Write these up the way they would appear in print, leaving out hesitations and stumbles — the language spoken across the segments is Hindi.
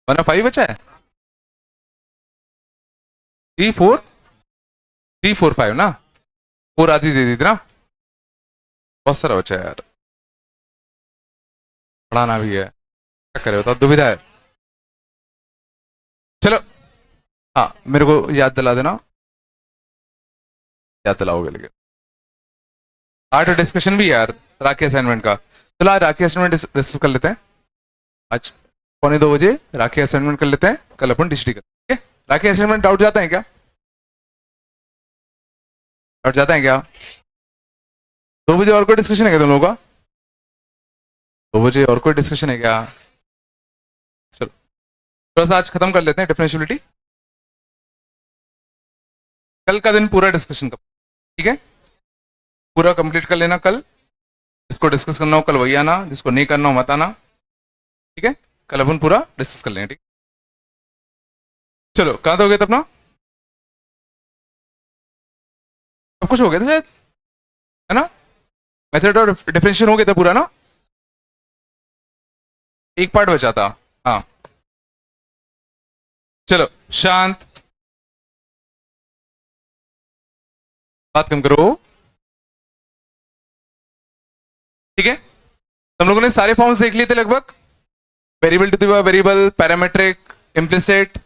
1/5 बचा है। 3 4 3 4 5 ना, 4 आधी दे दी थी ना, बहुत सारा बचा है यार, पढ़ाना भी है, क्या करे बताओ, दुविधा है। चलो, हाँ मेरे को याद दिला देना, याद दिलाओगे लेकिन। आज डिस्कशन भी है यार राखी असाइनमेंट का। चलो आज राखी असाइनमेंट डिस्कस कर लेते हैं। आज 1:45 राखी असाइनमेंट कर लेते हैं, कल अपन डिस्ट्री कर, ठीक है। राखी असाइनमेंट डाउट जाता है क्या? डाउट जाता है क्या? 2 बजे और कोई डिस्कशन है क्या तुम लोगों का? 2 बजे और कोई डिस्कशन है क्या? चलो थोड़ा सा आज खत्म कर लेते हैं डिफरेंशियलिटी, कल का दिन पूरा डिस्कशन कर, ठीक है, पूरा कंप्लीट कर लेना कल। जिसको डिस्कस करना हो कल वही आना, जिसको नहीं करना हो मत आना, ठीक है। कल अपन पूरा डिस्कस कर लेंगे, ठीक। चलो कहाँ तो हो गया था अपना, सब कुछ हो गया था शायद, है ना। मेथड ऑफ डिफरेंशिएशन हो गया था पूरा ना, एक पार्ट बचा था। हाँ चलो शांत, बात कम करो, ठीक है। हम लोगों ने सारे फॉर्म्स देख लिए थे लगभग, variable to the variable, parametric, implicit,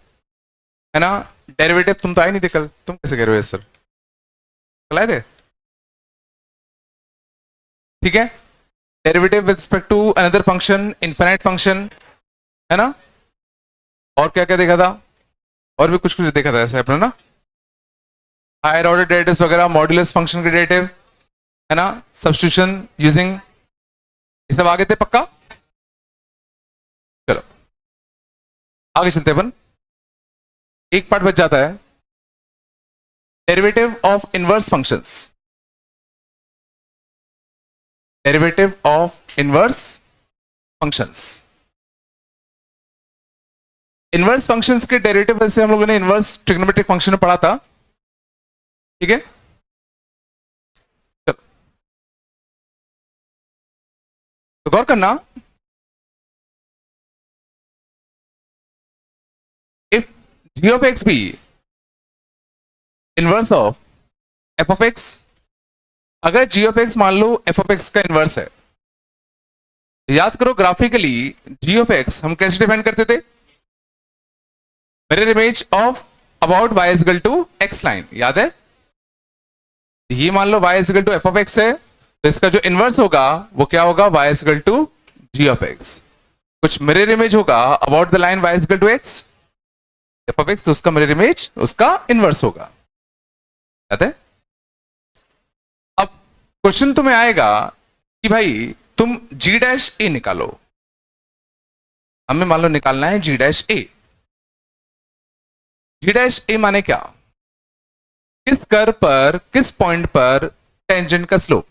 है ना। डेरिवेटिव तुम तो आए नहीं थे कल, तुम कैसे कह रहे हो सर, कल आए थे, ठीक है। Derivative with respect to another function, infinite function, है ना। और क्या क्या देखा था, और भी कुछ कुछ देखा था ऐसे अपने ना, हायर ऑर्डर डेरिवेटिव्स वगैरह, मॉड्यूलस फंक्शन के डेरिवेटिव, है ना, सब्स्टिट्यूशन यूजिंग, ये सब आगे थे पक्का। चलो आगे चलते अपन, एक पार्ट बच जाता है, derivative of inverse functions, derivative of inverse functions. Inverse functions के डेरिवेटिव वैसे हम लोगों ने इनवर्स ट्रिग्नोमेट्रिक फंक्शन में पढ़ा था, ठीक है। चलो तो गौर करना, if g of x be inverse of f of x, अगर g of x मान लो f of x का इनवर्स है, याद करो ग्राफिकली g of x हम कैसे डिफाइन करते थे, mirror image of about y is equal to x line, याद है। ये मान लो y is equal to f of x है, तो इसका जो इनवर्स होगा वो क्या होगा, y is equal to g of x। कुछ मिरर इमेज होगा about the line y is equal to x, f of x, तो उसका मिरर इमेज उसका इनवर्स होगा, याद है। अब क्वेश्चन तुम्हें आएगा कि भाई तुम g डैश a निकालो, हमें मान लो निकालना है g dash a। g dash a माने क्या, किस कर्व पर, किस पॉइंट पर टेंजेंट का स्लोप,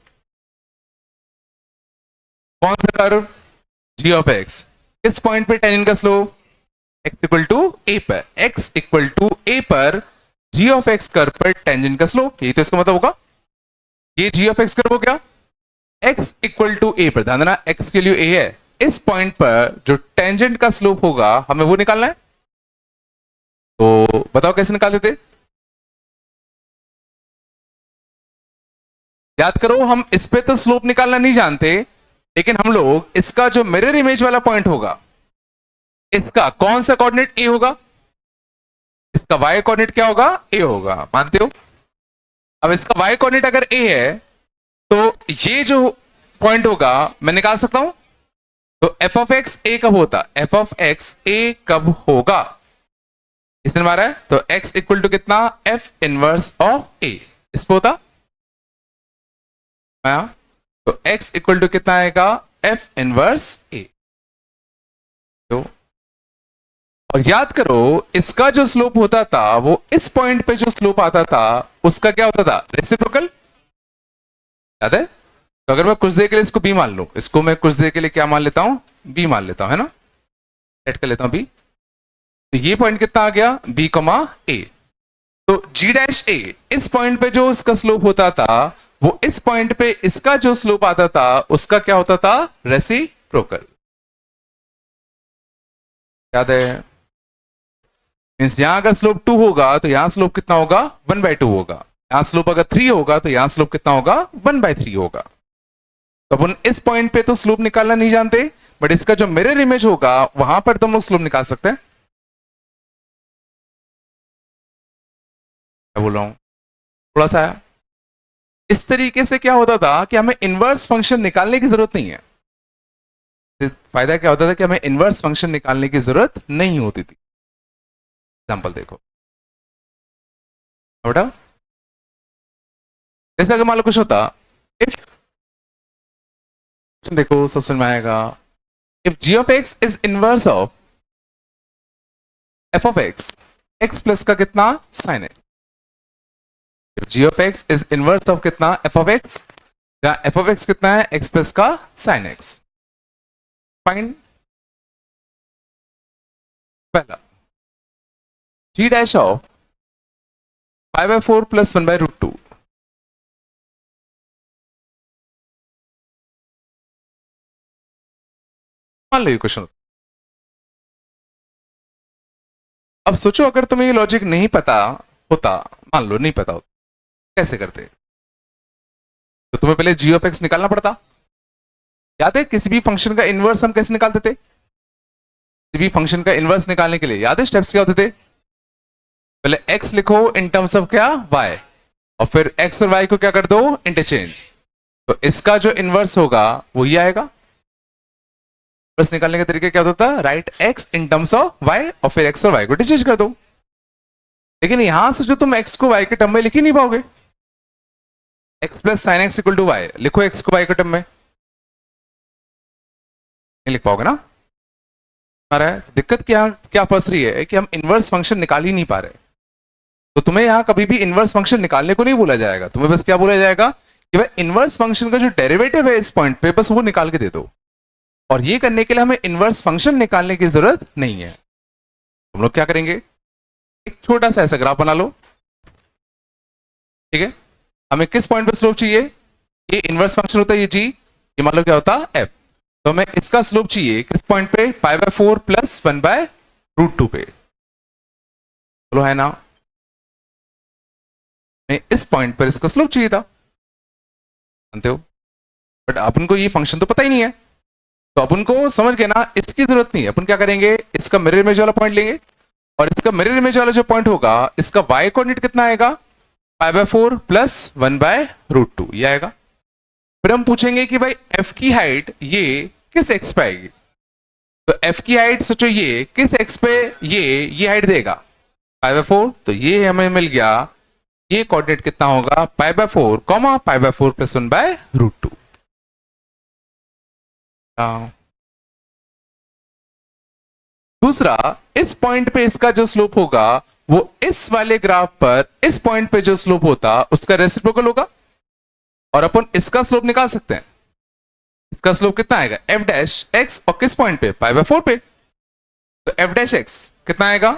कौन सा कर्व, g ऑफ x, किस पॉइंट पे टेंजेंट का slope, x equal to a पर, x इक्वल टू a पर g ऑफ x कर्व पर टेंजेंट का स्लोप, यही तो इसका मतलब होगा। ये g ऑफ x कर्व हो गया, x इक्वल टू a पर, ध्यान देना x के लिए a है, इस पॉइंट पर जो टेंजेंट का स्लोप होगा हमें वो निकालना है। तो बताओ कैसे निकालते थे, याद करो हम इस पे तो स्लोप निकालना नहीं जानते, लेकिन हम लोग इसका जो मिरर इमेज वाला पॉइंट होगा, इसका कौन सा कोऑर्डिनेट a होगा, इसका y कोऑर्डिनेट क्या होगा, a होगा, मानते हो। अब इसका y कोऑर्डिनेट अगर a है, तो ये जो पॉइंट होगा मैं निकाल सकता हूं, तो f ऑफ x a कब होता, f ऑफ x a कब होगा, इसने मारा है, तो x इक्वल टू कितना, f इनवर्स ऑफ a, इस पे होता, तो x इक्वल टू कितना आएगा, f इनवर्स a। तो और याद करो इसका जो स्लोप होता था वो इस पॉइंट पे जो स्लोप आता था उसका क्या होता था, रेसिप्रोकल, याद है। तो अगर मैं कुछ देर के लिए इसको b मान लूं, इसको मैं कुछ देर के लिए क्या मान लेता हूं, b मान लेता हूं, है ना, सेट कर लेता हूं b, तो ये पॉइंट कितना आ गया, b कमा a। तो g डैश a इस पॉइंट पे जो इसका स्लोप होता था वो इस पॉइंट पे इसका जो स्लोप आता था उसका क्या होता था, रेसिप्रोकल, याद है। मीन्स यहां अगर स्लोप 2 होगा तो यहां स्लोप कितना होगा 1/2 होगा, यहां स्लोप अगर 3 होगा तो यहां स्लोप कितना होगा 1/3 होगा। तो अपन इस पॉइंट पे तो स्लोप निकालना नहीं जानते, बट इसका जो मिरर इमेज होगा वहां पर तो हम लोग स्लोप निकाल सकते हैं। क्या बोल रहा हूं, थोड़ा सा इस तरीके से क्या होता था कि हमें इनवर्स फंक्शन निकालने की जरूरत नहीं है। फायदा क्या होता था कि हमें इनवर्स फंक्शन निकालने की जरूरत नहीं होती थी। एग्जांपल देखो बेटा, जैसे अगर मान लो कुछ होता, इफ देखो सब समझ में आएगा, if g of x is inverse of f of x, x plus का कितना sin x, if g of x is inverse of कितना f ऑफ x, या f ऑफ x कितना है x प्लस का sin x। फाइंड पहला g डैश ऑफ π/4 प्लस 1/√2, मान लो ये क्वेश्चन। अब सोचो अगर तुम्हें ये लॉजिक नहीं पता होता, मान लो नहीं पता होता, कैसे करते? तो तुम्हें पहले g ऑफ x निकालना पड़ता। याद है किसी भी फंक्शन का इनवर्स हम कैसे निकालते थे? किसी भी फंक्शन का इनवर्स निकालने के लिए याद है स्टेप्स क्या होते थे? पहले x लिखो इन टर्म्स ऑफ क्या y, और फिर x और y को क्या कर दो इंटरचेंज। तो इसका जो इनवर्स होगा वो ये आएगा। इनवर्स निकालने का तरीका क्या होता था? Right x in terms of y और फिर x और y को इंटरचेंज कर दो। लेकिन यहां से जो तुम x को y के टर्म में लिख ही नहीं पाओगे। x plus sine x equal to y, लिखो x को y के टर्म में, नहीं लिख पाओगे ना। हमारा दिक्कत क्या क्या फंस रही है कि हम इनवर्स फंक्शन निकाल ही नहीं पा रहे। तो तुम्हें यहां कभी भी इनवर्स फंक्शन निकालने को नहीं बोला जाएगा, तुम्हें बस क्या बोला जाएगा कि भाई इनवर्स फंक्शन का जो डेरिवेटिव है इस पॉइंट पे बस वो निकाल के दे दो। और ये करने के लिए हमें इनवर्स फंक्शन निकालने की जरूरत नहीं है। हम लोग क्या करेंगे, एक छोटा सा ऐसा ग्राफ बना लो, ठीक है। हमें किस पॉइंट पे स्लोप चाहिए? ये इनवर्स फंक्शन होता है ये g, ये मान लो क्या होता है f। तो हमें इसका स्लोप चाहिए किस पॉइंट पे? π/4 प्लस 1/√2 पे। बोलो है ना, इस पॉइंट पर इसका स्लोप चाहिए था, जानते हो। बट अपन को ये फंक्शन तो पता ही नहीं है, तो अपन को समझ गए ना, इसकी जरूरत नहीं है। अपन क्या करेंगे, इसका मिरर इमेज वाला पॉइंट लेंगे, और इसका मिरर इमेज वाला जो पॉइंट होगा इसका y कोऑर्डिनेट कितना आएगा? π/4 प्लस 1/√2 ये आएगा। फिर हम पूछेंगे कि भाई f की हाइट ये किस x पे आएगी? तो f की हाइट सोचो ये किस x पे ये हाइट देगा π/4, तो ये हमें मिल गया। ये कोऑर्डिनेट कितना होगा? π/4 कॉमा π/4 प्लस 1/√2। दूसरा, इस पॉइंट पे इसका जो स्लोप होगा वो इस वाले ग्राफ पर इस पॉइंट पे जो स्लोप होता उसका रेसिप्रोकल होगा, और अपन इसका स्लोप निकाल सकते हैं। इसका स्लोप कितना आएगा? f डैश x, और किस पॉइंट पे? π/4 पे। तो f डैश x कितना आएगा?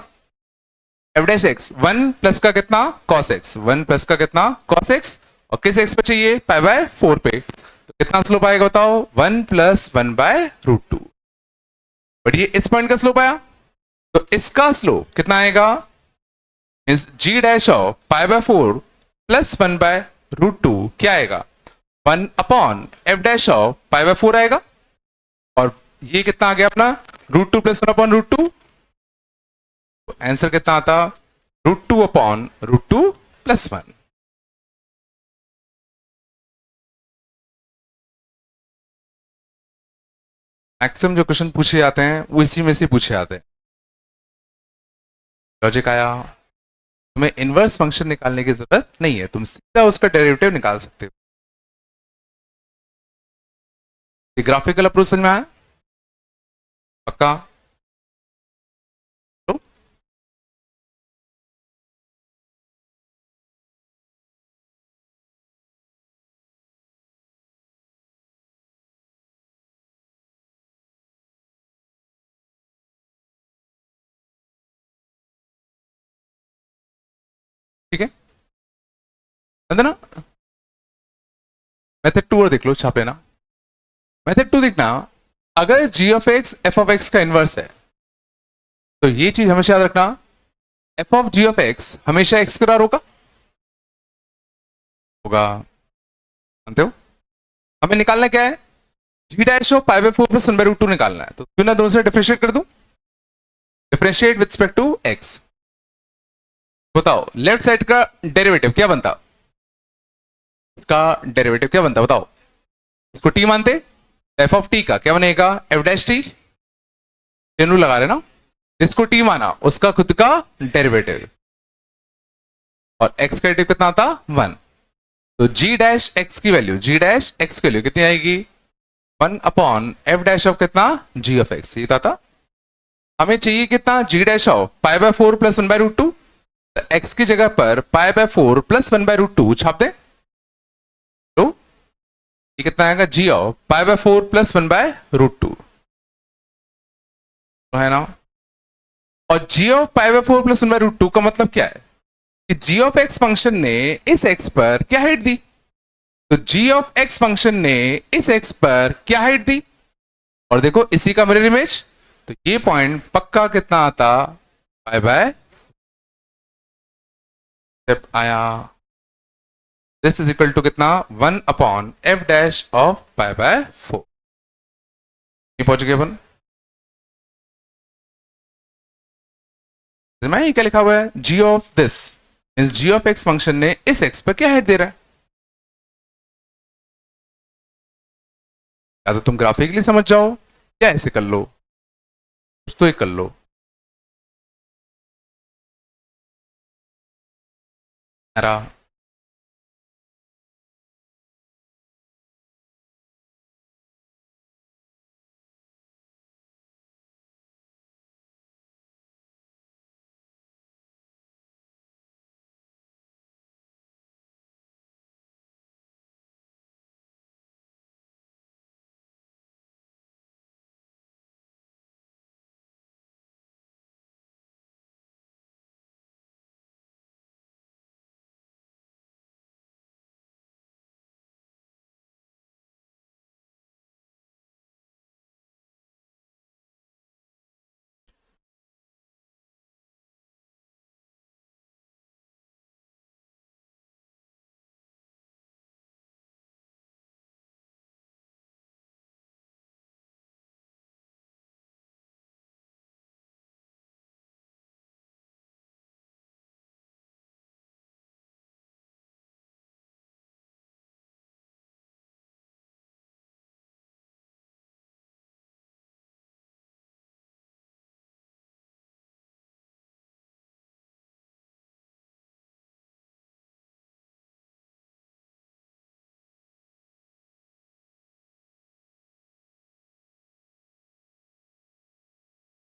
f डैश x 1 प्लस का कितना? cos x, 1 प्लस का कितना? cos x, और किस x पे चाहिए? π/4 पे। तो कितना स्लोप आएगा बताओ? 1 प्लस 1/√2। बट ये इस पॉइंट का स्लोप आया, तो इसका स्लोप कितना आएगा? इस g डैश ऑफ π/4 प्लस 1/√2 क्या आएगा? 1/f डैश ऑफ π/4 आएगा, और ये कितना आ गया अपना? √2 प्लस 1/√2। तो आंसर कितना आता? √2/√2 प्लस 1। मैक्सिमम जो क्वेश्चन पूछे जाते हैं वो इसी में से पूछे जाते हैं। लॉजिक आया, तुम्हें इनवर्स फंक्शन निकालने की जरूरत नहीं है, तुम सीधा उसका डेरिवेटिव निकाल सकते हो। ग्राफिकल अप्रोच समझ में आया? पक्का? तो ठीक है, समझे ना। मेथड 2 और देख लो, छाप लेना। मेथड 2 देखना, अगर g of x f of x का इनवर्स है, तो ये चीज हमेशा याद रखना f of g of x हमेशा एक्स के बराबर होगा होगा जानते हो। हमें निकालना क्या है, g dash of pi by 4 plus 1/√2 निकालना है, तो क्यों ना दोनों से डिफरेंशिएट कर दूं, differentiate with respect to x. बताओ लेफ्ट साइड का डेरिवेटिव क्या बनता, इसका डेरिवेटिव क्या बनता बताओ। इसको टी मानते, एफ ऑफ टी का क्या बनेगा, एफ डैश टी, चेन लगा रहे ना, इसको टी माना उसका खुद का डेरिवेटिव, और एक्स का डेरिवेटिव कितना आता 1। तो जी डैश एक्स की वैल्यू, जी डैश एक्स की वैल्यू कितनी आएगी 1 अपॉन एफ डैश ऑफ कितना जी ऑफ एक्स, ये था। हमें चाहिए कितना g dash of pi by 4 plus 1/√2, x की जगह पर पाई बाय 4 प्लस 1/√2 छाप दें, तो ये कितना आएगा जी ऑफ पाई बाय 4 प्लस 1/√2 तो है ना। और जी ऑफ पाई बाय 4 प्लस 1/√2 का मतलब क्या है कि जी ऑफ एक्स फंक्शन ने इस एक्स पर क्या हाइट दी, तो जी ऑफ एक्स फंक्शन ने इस एक्स पर क्या हाइट दी, और देखो इसी का मिरर इमेज, तो ये पॉइंट पक्का कितना आता पाई बाय जब आया, दिस इज इक्वल टू कितना 1 upon f dash of pi by 4। ये पहुंच गए अपन, मैं क्या लिखा हुआ है g of this means g of x function ने इस एक्स पर क्या हाइट दे रहा है, या तो तुम ग्राफिकली समझ जाओ या ऐसे कर लो, कुछ तो एक कर लो। मेरा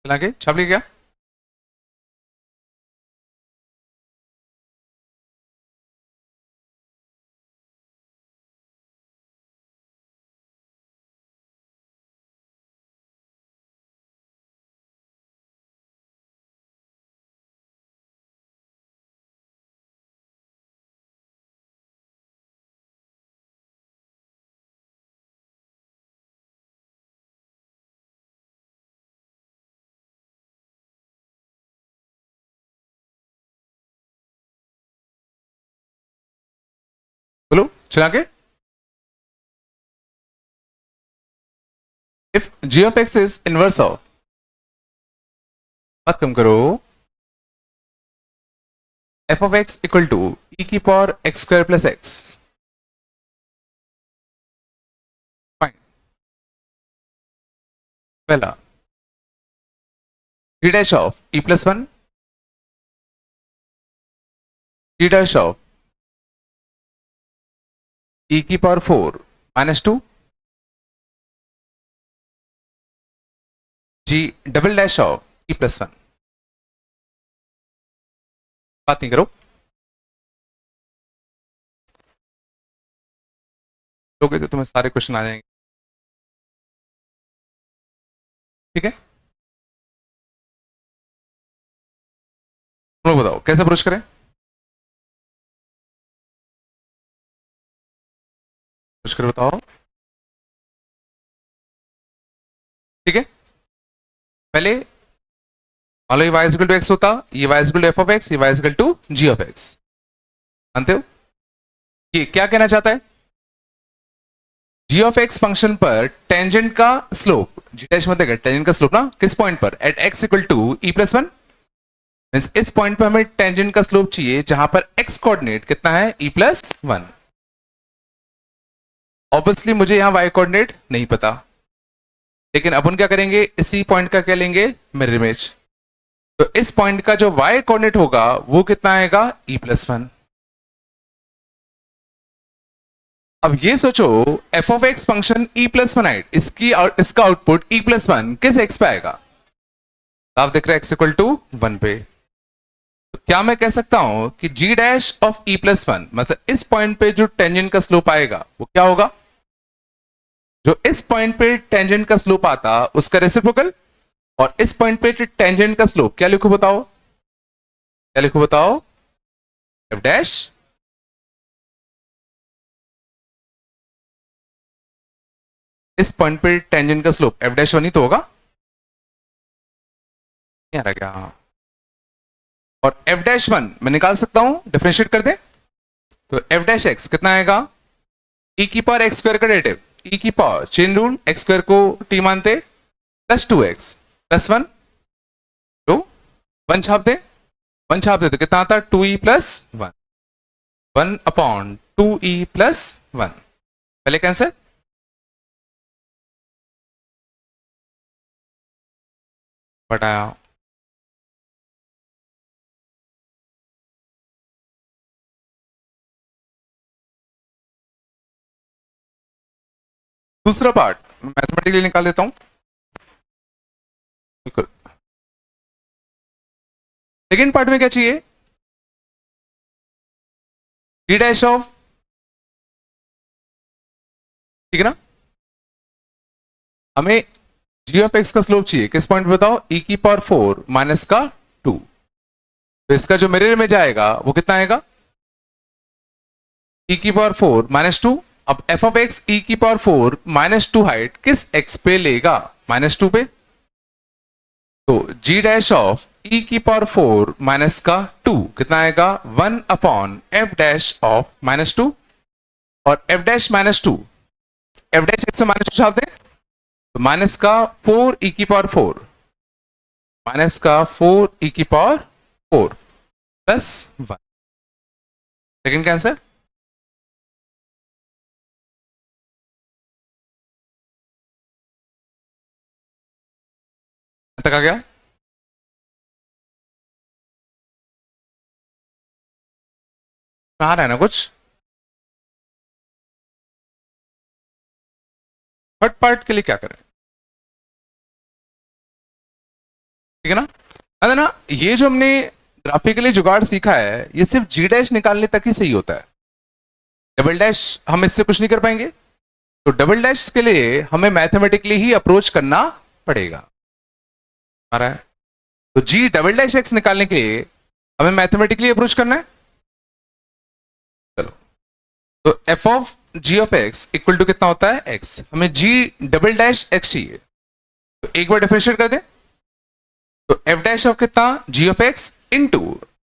आगे छाप लिया क्या, बोलो चला के। If g of x is inverse of, बात कम करो, f of x equal to e की power x square plus x, fine. पहला g dash of e plus 1, g dash of e की power 4 -2, g double dash of e plus 1, बात नहीं करो, लोगे तो तुम्हें सारे क्वेश्चन आ जाएंगे, ठीक है। तुम लोग बताओ कैसे अप्रोच करें, अप्रोच कर बताओ, ठीक है। पहले मान लो ये y इक्वल टू एक्स होता, ये y equal to f of x, ये y equal to g of x. मानते हो? ये क्या कहना चाहता है? जी ऑफ एक्स फंक्शन पर टेंजेंट का स्लोप, जी डैश मतलब टेंजेंट का स्लोप ना, किस पॉइंट पर? At x equal to e plus one. इस पॉइंट पर हमें टेंजेंट का स्लोप चाहिए जहां पर एक्स कोऑर्डिनेट कितना है? ई प्लस वन। ऑब्वियसली मुझे यहां वाई कोऑर्डिनेट नहीं पता, लेकिन अपन क्या करेंगे, इसी पॉइंट का क्या लेंगे? Mirror image. तो इस पॉइंट का जो वाई कोऑर्डिनेट होगा वो कितना आएगा? E plus one. अब ये सोचो, f of x function e plus one आइट, इसकी और इसका आउटपुट ई प्लस वन किस एक्स पे आएगा? तो आप देख रहे हैं एक्स इक्वल टू वन पे। तो क्या मैं कह सकता हूं कि g dash of e plus one, मतलब इस पॉइंट पे जो टेंजेंट का स्लोप आएगा वो क्या होगा? जो इस पॉइंट पे टेंजेंट का स्लोप आता उसका रेसिप्रोकल, और इस पॉइंट पे टेंजेंट का स्लोप क्या लिखो बताओ? क्या लिखो बताओ? F dash. इस पॉइंट पे टेंजेंट का स्लोप एफ डैश वन ही तो होगा। नहीं आ रहा क्या? और एफ डैश वन मैं निकाल सकता हूं, डिफरेंशिएट कर दे। तो एफ डैश एक्स कितना आएगा? ई की पावर एक्स स्क्वायर का डेरिवेटिव, ई की power chain rule x square को टी मानते, plus two x plus one. तो वन छाप दे, वन छाप दे तो कितना आता? Two e plus one, one upon two e plus one. पहले कैंसर, बटाया। दूसरा पार्ट मैथमेटिकली निकाल देता हूं। बिल्कुल। सेकेंड पार्ट में क्या चाहिए? जी डैश ऑफ, ठीक है ना? हमें जी ऑफ एक्स का स्लोप चाहिए किस पॉइंट पे बताओ? ई की पावर फोर माइनस का टू। तो इसका जो मिरर में जाएगा वो कितना आएगा? ई की पावर फोर माइनस टू। अब एफ ऑफ एक्स ई की power four minus two height किस एक्स पे लेगा? माइनस टू पे। तो जी डैश ऑफ ई की पावर फोर माइनस का टू कितना आएगा? One upon f dash of minus two. और f dash minus two, f dash x से माइनस टू छाप दें तो माइनस का फोर ई की पावर फोर, माइनस का फोर ई की power four plus one. Second का आंसर। तक आ गया? आ रहा है ना कुछ? थर्ड पार्ट के लिए क्या करें? ठीक है ना? अरे ना, ये जो हमने ग्राफिकली जुगाड़ सीखा है ये सिर्फ जी डैश निकालने तक ही सही होता है। डबल डैश हम इससे कुछ नहीं कर पाएंगे। तो डबल डैश के लिए हमें मैथमेटिकली ही अप्रोच करना पड़ेगा। आ रहा है? तो जी डबल डैश एक्स निकालने के लिए हमें मैथमेटिकली अप्रोच करना है। चलो, तो f of g of x equal to कितना होता है? एक्स। हमें जी डबल डैश एक्स चाहिए, तो एक बार डिफरेंशिएट कर दे। तो एफ डैश ऑफ कितना? G of x into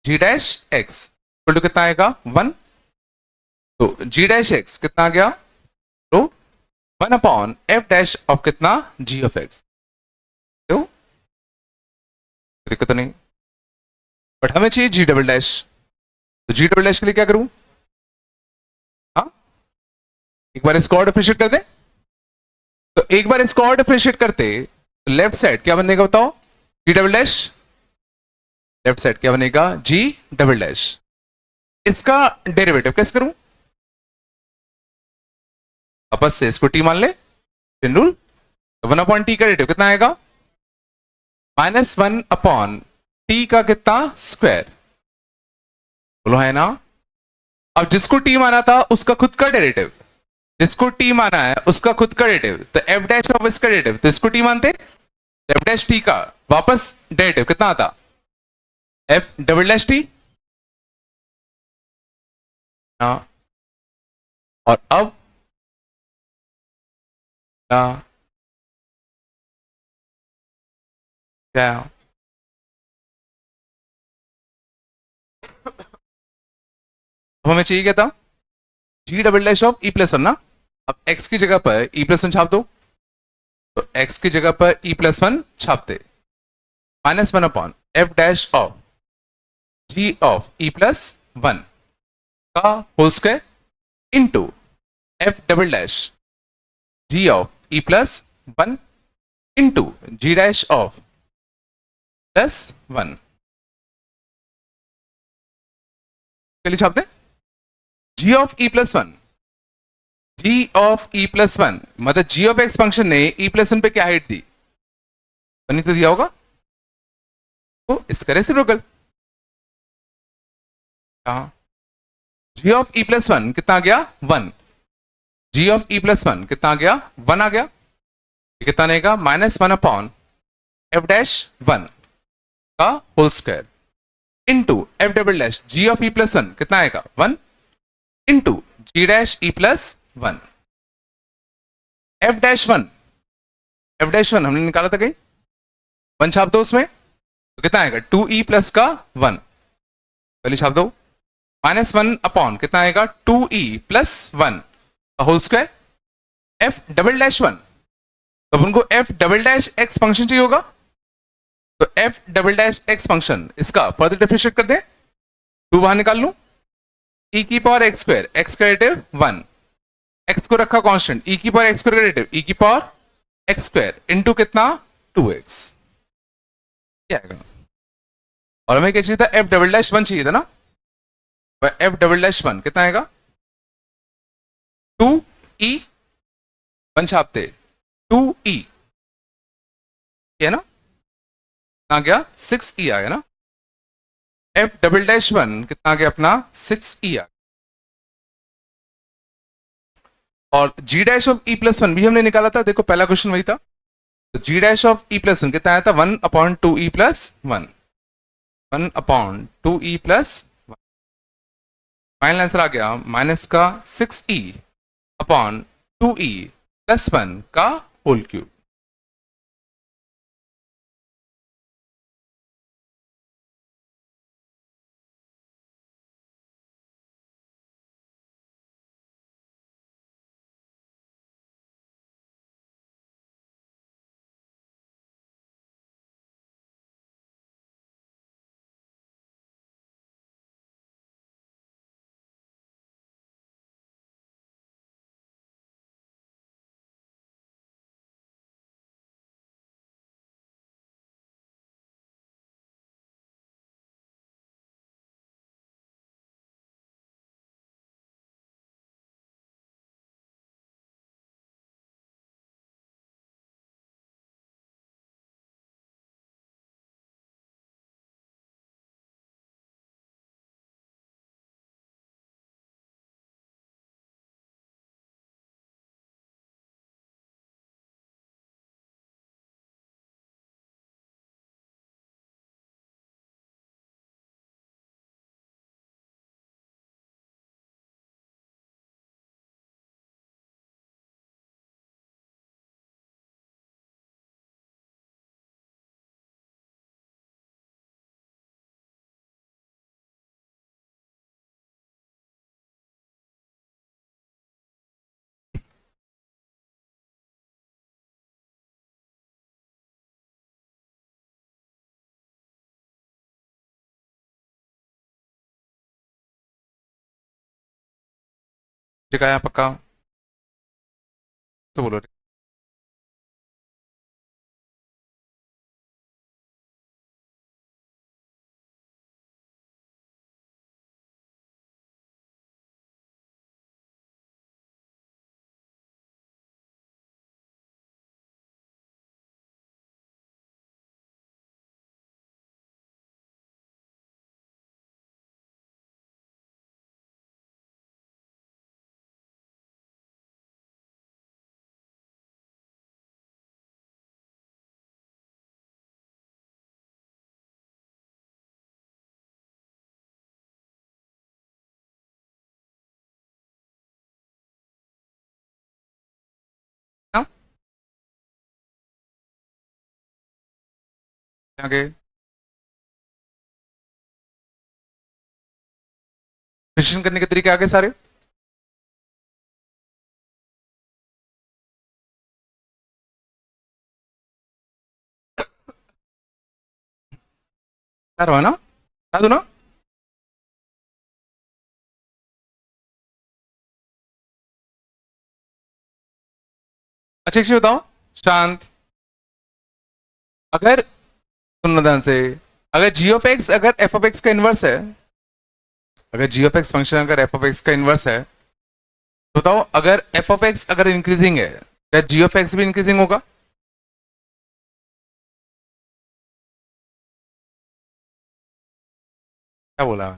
g dash x equal to कितना आएगा? वन। तो जी डैश एक्स कितना आ गया? तो one upon f dash of कितना? G of x. तो दिक्कत नहीं, बट हमें चाहिए जी डबल डैश। तो जी डबल डैश के लिए क्या करूं? हाँ, एक बार इसको और डिफरेंशिएट कर दे। तो एक बार इसको और डिफरेंशिएट करते तो लेफ्ट साइड क्या बनेगा बताओ? जी डबल डैश। लेफ्ट साइड क्या बनेगा? जी डबल डैश। इसका डेरिवेटिव कैसे करूं? आपस से इसको टी मान ले, chain rule. One upon T का डेरिवेटिव कितना आएगा? माइनस वन अपॉन टी का कितना स्क्वायर। बोलो है ना? अब जिसको टी माना था उसका खुद का डेरिवेटिव, जिसको टी माना है उसका खुद का डेरिवेटिव, तो एफ डैश ऑफ इसका डेरिवेटिव, तो इसको टी मानते, एफ डैश टी का वापस डेरिवेटिव कितना आता? F double dash T. हाँ, और अब क्या? क्या अब हमें चाहिए क्या था, g double dash of e plus one ना। अब एक्स की जगह पर ई प्लस वन छाप दो, तो एक्स की जगह पर ई प्लस वन छापते, minus one upon f dash of g of e plus one का whole square into f double dash g of e plus one into g dash of plus one. चलिए छापते, g of e plus one, g of e plus one मतलब जी ऑफ एक्स फंक्शन ने ई प्लस वन पे क्या हाइट दी, बनी तो दिया होगा, तो इसका reciprocal. G of e plus one कितना आ गया, one. G of e plus one कितना आ गया, वन आ गया। ये कितना रहेगा, minus one upon f dash one का whole square into f double dash g of e plus one कितना आएगा, one into g dash e plus one. F dash one हमने निकाला था कहीं, वन छाप दो उसमें, तो कितना आएगा, टू ई प्लस का वन, पहले छाप दो, माइनस वन अपॉन कितना आएगा, टू ई प्लस वन का whole square. F double dash one, तब उनको f double dash x function चाहिए होगा, तो f double dash x function इसका फर्दर डिफरेंशिएट कर दे, टू बाहर निकाल लू, ई की पावर एक्स स्क्वायर, एक्स का डेरिवेटिव वन, एक्स को रखा कांस्टेंट, ई की पावर एक्स का डेरिवेटिव ई की पावर एक्स स्क्वायर इंटू कितना, टू एक्स, क्या आएगा। और हमें क्या चाहिए था, एफ डबल डैश वन चाहिए था ना, एफ डबल डैश वन कितना आएगा, टू ई, वन छापते, टू ई है ना, कितना आ गया, सिक्स ई आ गया ना। एफ डबल डैश वन कितना आ गया अपना, सिक्स ई आ गया। और g dash of e plus one भी हमने निकाला था, देखो पहला क्वेश्चन वही था, तो g dash of e plus one कितना आया था, one upon two e plus one, one upon two e plus one. Final answer आ गया माइनस का six e upon two e plus one का होल क्यूब। ठीक है पक्का, तो बोलो। हाँ? आगे डिसीजन करने के तरीके आगे सारे। क्या रहा है ना, बता दो ना। अच्छा एक चीज बताओ शांत, अगर सुनना ध्यान से, अगर जी ऑफ एक्स अगर एफ ऑफ एक्स का इनवर्स है, अगर जी ऑफ एक्स फंक्शन अगर एफ ऑफ एक्स का इनवर्स है, तो बताओ अगर एफ ऑफ एक्स अगर इंक्रीजिंग है, क्या जी ऑफ एक्स भी इंक्रीजिंग होगा? क्या बोला?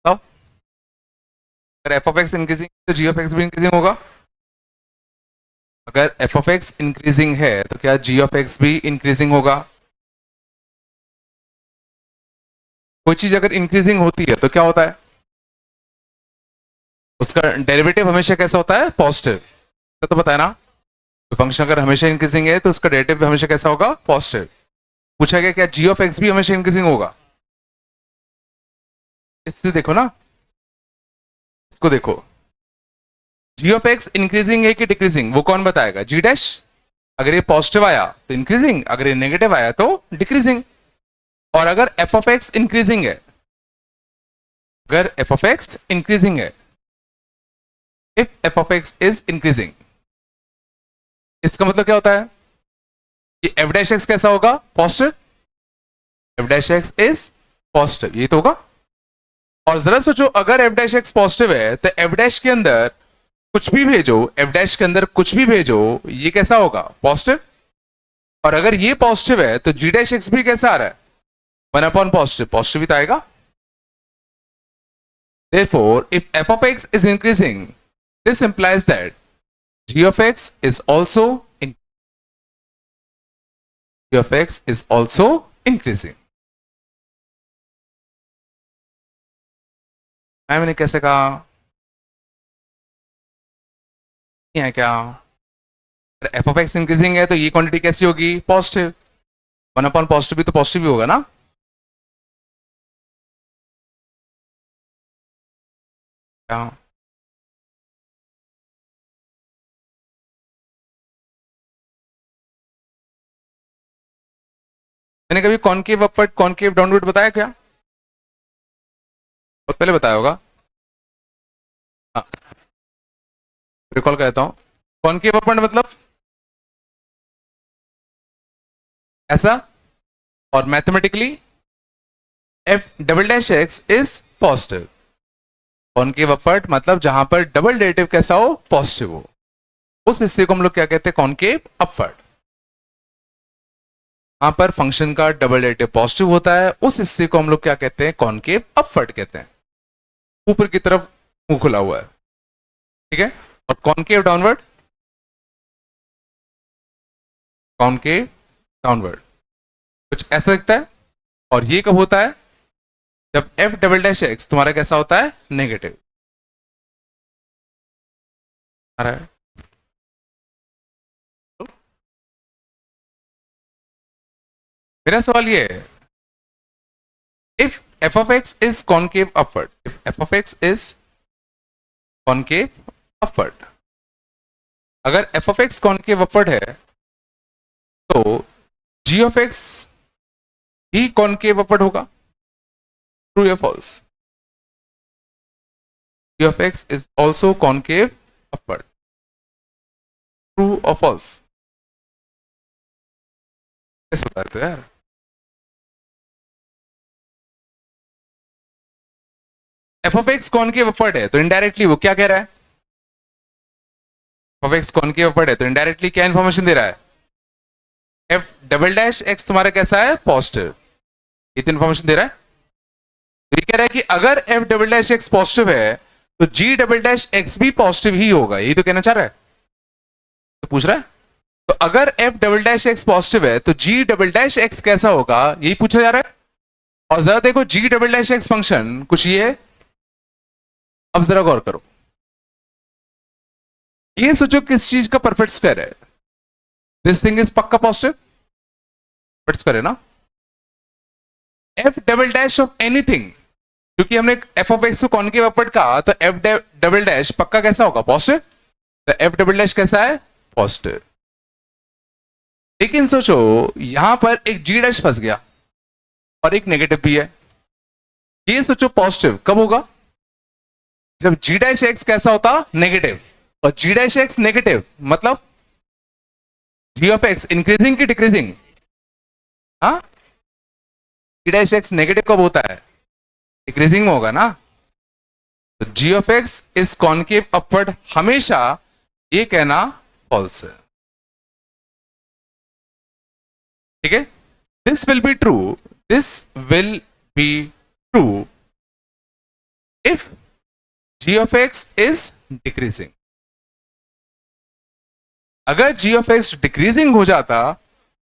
बताओ, अगर एफ ऑफ एक्स इंक्रीजिंग तो जी ऑफ एक्स भी इंक्रीजिंग होगा। अगर एफ ऑफ एक्स इंक्रीजिंग है तो क्या जी ऑफ एक्स भी इंक्रीजिंग होगा? कोई चीज अगर इंक्रीजिंग होती है तो क्या होता है, उसका डेरिवेटिव हमेशा कैसा होता है, पॉजिटिव। तो पता है ना, तो फंक्शन अगर हमेशा इंक्रीजिंग है तो उसका डेरिवेटिव हमेशा कैसा होगा, पॉजिटिव। पूछा गया क्या जी ऑफ एक्स भी हमेशा इंक्रीजिंग होगा? इससे देखो ना, इसको देखो, जी ऑफ एक्स इंक्रीजिंग है कि डिक्रीजिंग, वो कौन बताएगा, जी डैश। अगर ये पॉजिटिव आया तो इंक्रीजिंग, अगर ये नेगेटिव आया तो डिक्रीजिंग। और अगर एफ ऑफ एक्स इंक्रीजिंग है, अगर एफ ऑफ एक्स इंक्रीजिंग है, if f of x is increasing, इसका मतलब क्या होता है कि एफ डैश एक्स कैसा होगा, positive. F dash x is positive, ये तो होगा। और जरा सोचो, अगर एफ डैश एक्स पॉजिटिव है तो एफ डैश के अंदर कुछ भी भेजो, एफ डैश के अंदर कुछ भी भेजो, ये कैसा होगा, पॉजिटिव। और अगर ये पॉजिटिव है तो जी डैश एक्स भी कैसा आ रहा है, 1 पॉजिटिव, पॉजिटिव ही तो आएगा। Therefore, if f of x is increasing, this implies that g of x is also g of x is also increasing. मैंने कैसे कहा, है क्या, एफ ऑफ एक्स इंक्रीजिंग है तो ये क्वांटिटी कैसी होगी, पॉजिटिव। 1 पॉजिटिव भी तो पॉजिटिव ही होगा ना। क्या मैंने कभी कॉनकेव अपवर्ड कॉनकेव डाउनवर्ड बताया क्या, बहुत पहले बताया होगा। हाँ, रिकॉल करता हूं, कॉनकेव अपवर्ड मतलब ऐसा, और mathematically F double dash x is positive. Concave upward मतलब जहां पर डबल डेरिवेटिव कैसा हो, पॉजिटिव हो, उस हिस्से को हम लोग क्या कहते हैं, कॉनकेव अपवर्ड। यहां पर फंक्शन का डबल डेरिवेटिव पॉजिटिव होता है, उस हिस्से को हम लोग क्या कहते हैं, कॉनकेव अपवर्ड कहते हैं। ऊपर की तरफ मुंह खुला हुआ है, ठीक है। और कॉनकेव डाउनवर्ड, कॉनकेव डाउनवर्ड कुछ ऐसा दिखता है। और ये कब होता है, जब एफ डबल डैश एक्स तुम्हारा कैसा होता है, नेगेटिव आ रहा है। मेरा सवाल ये है, if f of x is concave upward, if f of x is concave upward, अगर f of x concave upward है तो जी ऑफ एक्स ही कॉनकेव अपवर्ड होगा, ट्रू या false? G of x is also concave upward, true और फॉल्स? कैसे बताते हो यार, f of x concave upward है तो इनडायरेक्टली वो क्या कह रहा है, f of x concave upward है तो इनडायरेक्टली क्या इंफॉर्मेशन दे रहा है, एफ डबल डैश एक्स तुम्हारा कैसा है, पॉजिटिव, ये तो इंफॉर्मेशन दे रहा है। तो ये कह रहा है कि अगर F double dash x positive है तो जी डबल डैश एक्स भी पॉजिटिव ही होगा, यही तो कहना चाह रहा है, तो पूछ रहा है। तो अगर F double dash x positive है तो जी डबल डैश एक्स कैसा होगा, यही पूछा जा रहा है। और जरा देखो, जी डबल डैश एक्स फंक्शन कुछ ये है, अब जरा गौर करो, ये सोचो किस चीज का परफेक्ट स्क्वायर है, दिस थिंग इज पक्का पॉजिटिव, परफेक्ट स्क्वायर है ना। F double dash of anything, क्योंकि हमने एफ ऑफ एक्स को कॉनकेव अपवर्ड कहा, तो एफ डबल डैश पक्का कैसा होगा? पॉजिटिव। तो एफ डबल डैश कैसा है? पॉजिटिव। लेकिन सोचो यहां पर एक जी डैश फंस गया और एक नेगेटिव भी है। ये सोचो पॉजिटिव कब होगा? जब जी डैश एक्स कैसा होता? नेगेटिव। और जी डैश एक्स नेगेटिव मतलब जी ऑफ एक्स इंक्रीजिंग की डिक्रीजिंग? हाँ, जी डैश एक्स नेगेटिव कब होता है? डिक्रीजिंग में होगा ना। तो g of x is concave upward हमेशा, ये कहना फॉल्स है। ठीक है, this will be true, this will be true if g of x is decreasing. अगर जी ऑफ एक्स डिक्रीजिंग हो जाता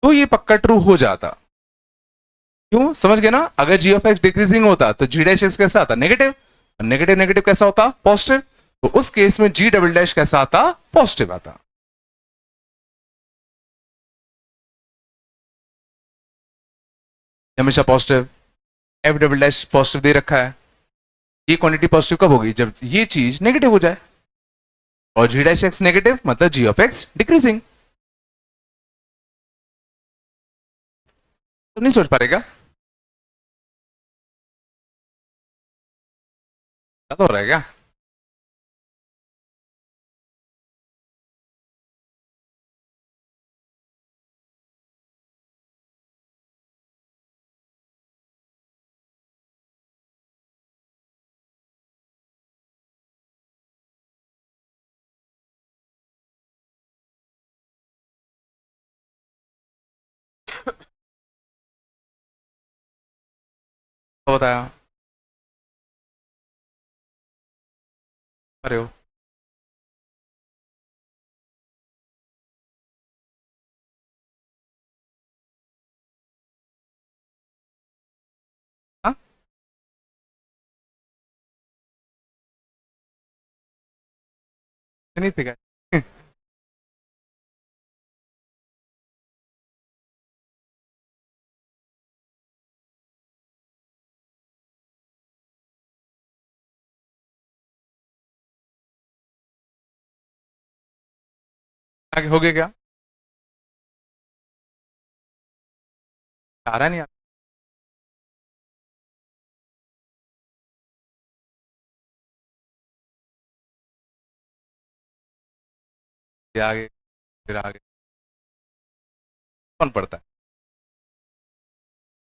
तो ये पक्का ट्रू हो जाता। क्यों? समझ गए ना? अगर जी ऑफ एक्स डिक्रीजिंग होता तो जी डैश एक्स कैसा आता? नेगेटिव। नेगेटिव नेगेटिव कैसा होता? पॉजिटिव। तो उस केस में जी डबल डैश कैसा आता? पॉजिटिव आता। हमेशा positive. F double dash positive दे रखा है। ये क्वांटिटी पॉजिटिव कब होगी? जब ये चीज नेगेटिव हो जाए। और जी डैश एक्स नेगेटिव मतलब जी ऑफ एक्स डिक्रीजिंग। तो नहीं सोच पाएगा? ज्यादा हो रहा है क्या? तो बताया। अरे हो। हाँ, नहीं फिगर। आगे हो गया क्या? आ रहा नहीं? आगे, फिर आगे कौन पढ़ता है?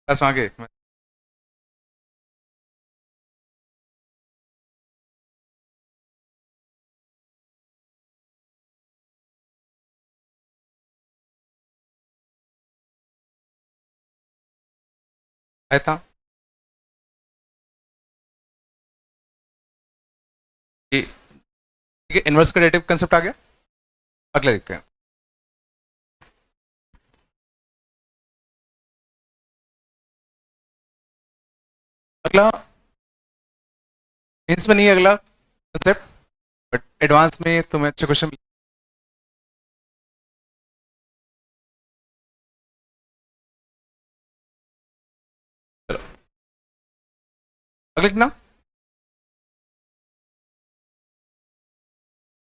बस आगे आया था। ये ठीक है, इनवर्स क्रेडिटिव कंसेप्ट आ गया। अगला देखते हैं। अगला मेंस में नहीं है अगला कंसेप्ट, बट एडवांस में तुम्हें अच्छे क्वेश्चन। चलो अगला लिखना,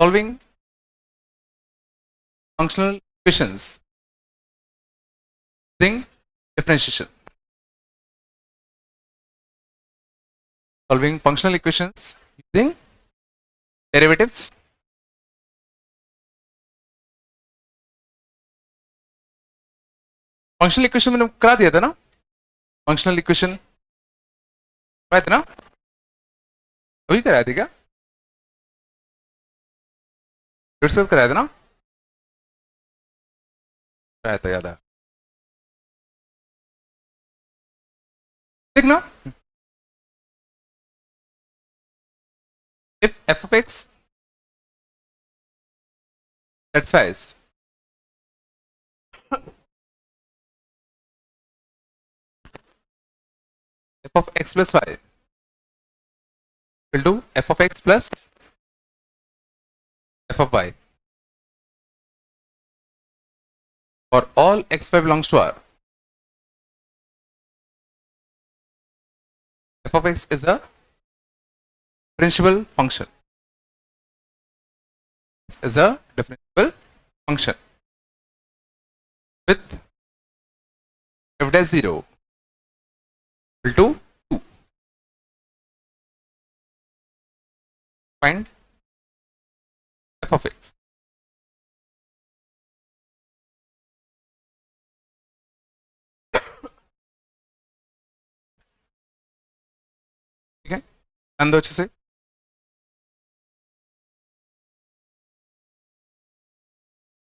solving functional equations using differentiation. Solving functional equations using derivatives. Functional equation मैंने करा दिया था ना? फंक्शनल इक्वेशन कराया था ना? अभी कराया था क्या? फिर से कराया था ना? कराया था, याद है। देखना, if f of x satisfies f of x plus y will do f of x plus f of y for all x y belongs to R, f of x is a differentiable function, is a differentiable function with f dash 0 equal to 2. Find f of x. ठीक है, ध्यान दो अच्छे से।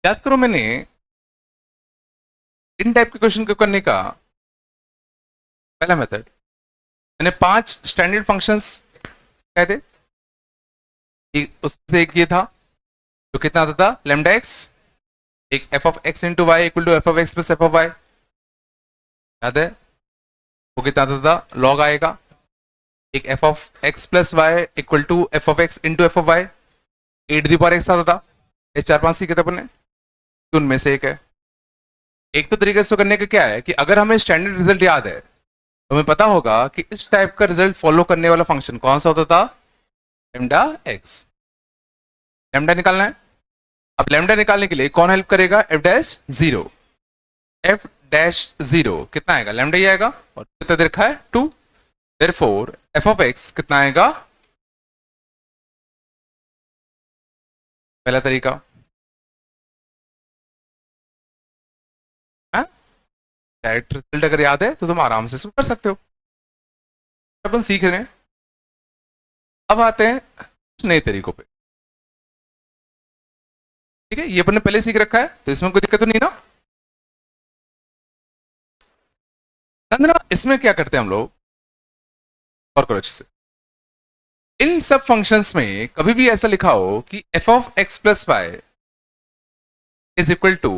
याद करो, मैंने इन टाइप के क्वेश्चन को करने का पहला मेथड, मैंने 5 स्टैंडर्ड फंक्शंस कहे थे, उससे एक ये था जो कितना आता था, लैम्डा एक्स, एक f of x into y equal to f of x plus f of y, याद है वो कितना आता था, लॉग आएगा, एक f of x plus y equal to f of x into f of y, 8 the power x आता था। ये 4-5 सीखे थे अपन ने, उनमें से एक है। एक तो तरीके से करने का क्या है कि अगर हमें स्टैंडर्ड रिजल्ट याद है तो हमें पता होगा कि इस टाइप का रिजल्ट फॉलो करने वाला फंक्शन कौन सा होता था, लैम्डा एक्स। लैम्डा निकालना है। अब लैम्डा निकालने के लिए कौन हेल्प करेगा, एफ डैश 0। एफ डैश 0 कितना आएगा, लैम्डा ही आएगा, और कितना दे रखा है 2। देयरफॉर एफ ऑफ एक्स कितना आएगा, पहला तरीका, डायरेक्ट रिजल्ट अगर याद है तो तुम आराम से कर सकते हो। अपन सीख रहे हैं, अब आते हैं कुछ नए तरीकों पे। ठीक है, ये अपन ने पहले सीख रखा है तो इसमें कोई दिक्कत तो नहीं ना। इसमें क्या करते हैं हम लोग, और करो अच्छे से। इन सब फंक्शंस में कभी भी ऐसा लिखा हो कि f of x plus y is equal to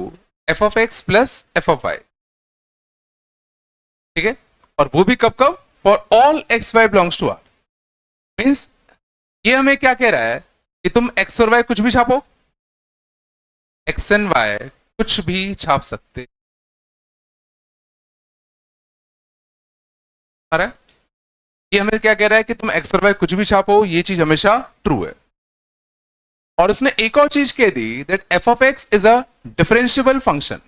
f of x plus f of y, ठीक है, और वो भी कब कब, for all x y belongs to R. Means ये हमें क्या कह रहा है कि तुम एक्स और वाई कुछ भी छापो, एक्स एंड वाई कुछ भी छाप सकते। अरे ये हमें क्या कह रहा है कि तुम एक्स और वाई कुछ भी छापो, ये चीज हमेशा ट्रू है। और उसने एक और चीज कह दी, that f of x is a differentiable function.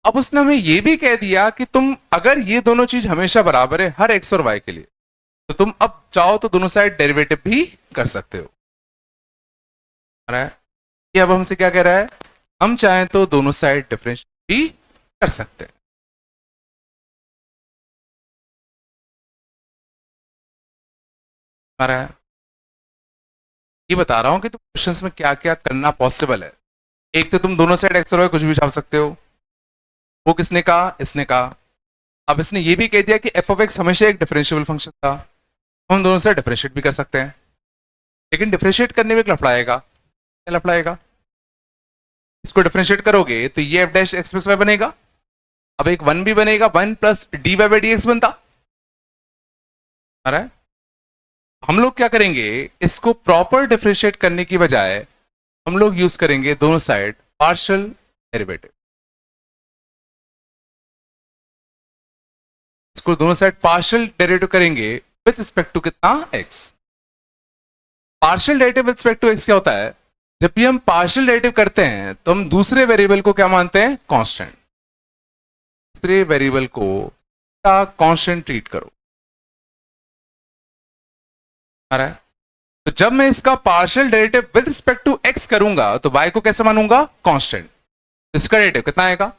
अब उसने हमें यह भी कह दिया कि तुम अगर ये दोनों चीज हमेशा बराबर है हर एक्स और वाई के लिए, तो तुम अब चाहो तो दोनों साइड डेरिवेटिव भी कर सकते हो। ये अब हमसे क्या कह रहा है, हम चाहें तो दोनों साइड डिफरेंशिएट भी कर सकते हैं। ये बता रहा हूं कि तुम क्वेश्चंस में क्या क्या करना पॉसिबल है। एक तो तुम दोनों साइड एक्स और वाई कुछ भी छाप सकते हो, वो किसने कहा, इसने कहा। अब इसने ये भी कह दिया कि एफ ऑफ एक्स हमेशा एक डिफरेंशिएबल फंक्शन था, हम दोनों से डिफरेंशिएट भी कर सकते हैं। लेकिन डिफरेंशिएट करने में एक लफड़ा आएगा। क्या लफड़ा आएगा, इसको डिफरेंशिएट करोगे तो ये f dash x plus y बनेगा, अब एक 1 भी बनेगा, 1 plus d y by d x बनता। आ रहा है, हम लोग क्या करेंगे, इसको प्रॉपर डिफरेंशिएट करने की बजाय हम लोग यूज करेंगे दोनों साइड पार्शियल डेरिवेटिव। इसको दोनों साइड पार्शियल डेरिवेटिव करेंगे विद रिस्पेक्ट टू कितना, x. Partial derivative with respect to x क्या होता है, जब भी हम पार्शियल डेरिवेटिव करते हैं तो हम दूसरे वेरिएबल को क्या मानते हैं, कांस्टेंट। दूसरे वेरिएबल को कांस्टेंट ट्रीट करो। आ रहा है, तो जब मैं इसका partial derivative with respect to x करूंगा तो y को कैसे मानूंगा, कांस्टेंट। इसका डेरिवेटिव कितना आएगा,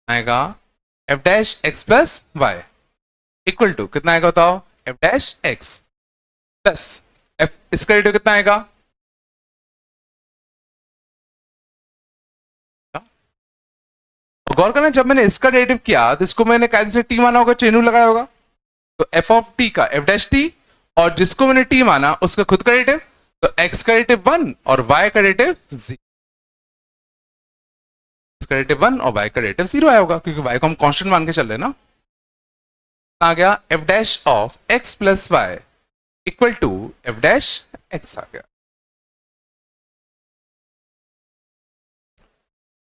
आएगा f dash x plus y equal to कितना आएगा बताओ, f dash x plus f, इसका डेरिवेटिव कितना आएगा, गौर करना जब मैंने इसका डेरिवेटिव किया तो इसको मैंने कायदे से टी माना होगा, चेनू लगाया होगा, तो एफ ऑफ टी का एफ डैश टी, और जिसको मैंने टी माना उसका खुद का डेरिवेटिव, तो एक्स का डेरिवेटिव 1 और वाई का डेरिवेटिव 0। इसका डेरिवेटिव 1 और वाई का डेरिवेटिव 0 आया होगा, क्योंकि वाई को हम कांस्टेंट मान के चल रहे हैं ना। आ गया f dash of x plus y equal to f dash x आ गया।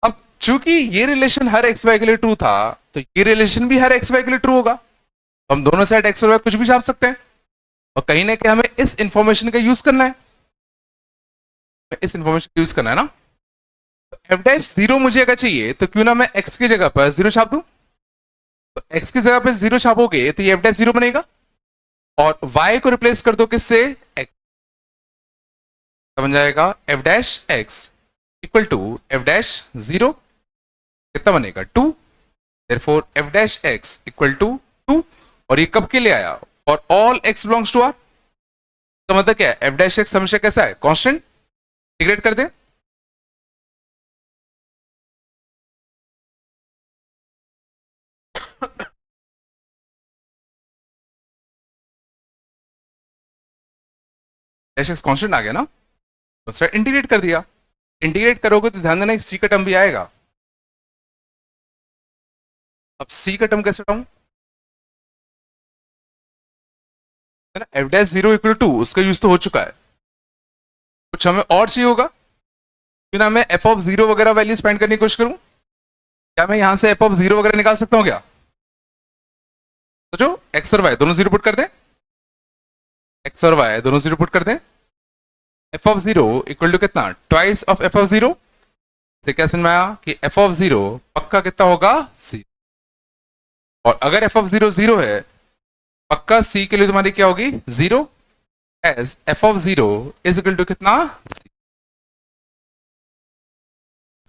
अब चूंकि ये रिलेशन हर एक्स वाई के लिए ट्रू था, तो ये रिलेशन भी हर एक्स वाई के लिए ट्रू होगा। हम दोनों साइड एक्स और वाई कुछ भी छाप सकते हैं, और कहीं ना कहीं हमें इस इंफॉर्मेशन का यूज करना है, इस इंफॉर्मेशन का यूज करना है ना। एफ डैश जीरो मुझे अगर चाहिए तो क्यों ना मैं एक्स की जगह पर जीरो छाप दूं, तो एक्स की जगह पर जीरो छापोगे तो ये एफ डैश जीरो बनेगा, और y को रिप्लेस कर दो किससे, x, बन जाएगा f dash x equal to f dash zero, कितना बनेगा 2, therefore f dash x equal to 2, और ये कब के लिए आया, for all x belongs to r, तो मतलब क्या है, एफ डैश एक्स हमेशा कैसा है, कांस्टेंट, इंटीग्रेट कर दें, डैश एक्स कांस्टेंट आ गया ना, तो सर इंटीग्रेट कर दिया, इंटीग्रेट करोगे तो ध्यान देना एक सी का टर्म भी आएगा। अब सी का टर्म कैसे हटाऊं, है ना, f dash zero equal to उसका यूज तो हो चुका है, कुछ हमें और चाहिए होगा, फिर ना मैं एफ ऑफ जीरो वगैरह वैल्यू फाइंड करने की कोशिश करूं, क्या मैं यहां से एफ ऑफ जीरो वगैरह निकाल सकता हूं क्या, तो जो एक्स और वाई दोनों जीरो पुट कर दें, एक्स और वाई दोनों जीरो पुट कर दें, f of zero equal to कितना, twice of f of zero, से क्या समझ में आया कि एफ ऑफ जीरो पक्का कितना होगा, सी, और अगर एफ ऑफ जीरो जीरो है पक्का सी के लिए तुम्हारी क्या होगी, zero, as f of zero is equal to कितना,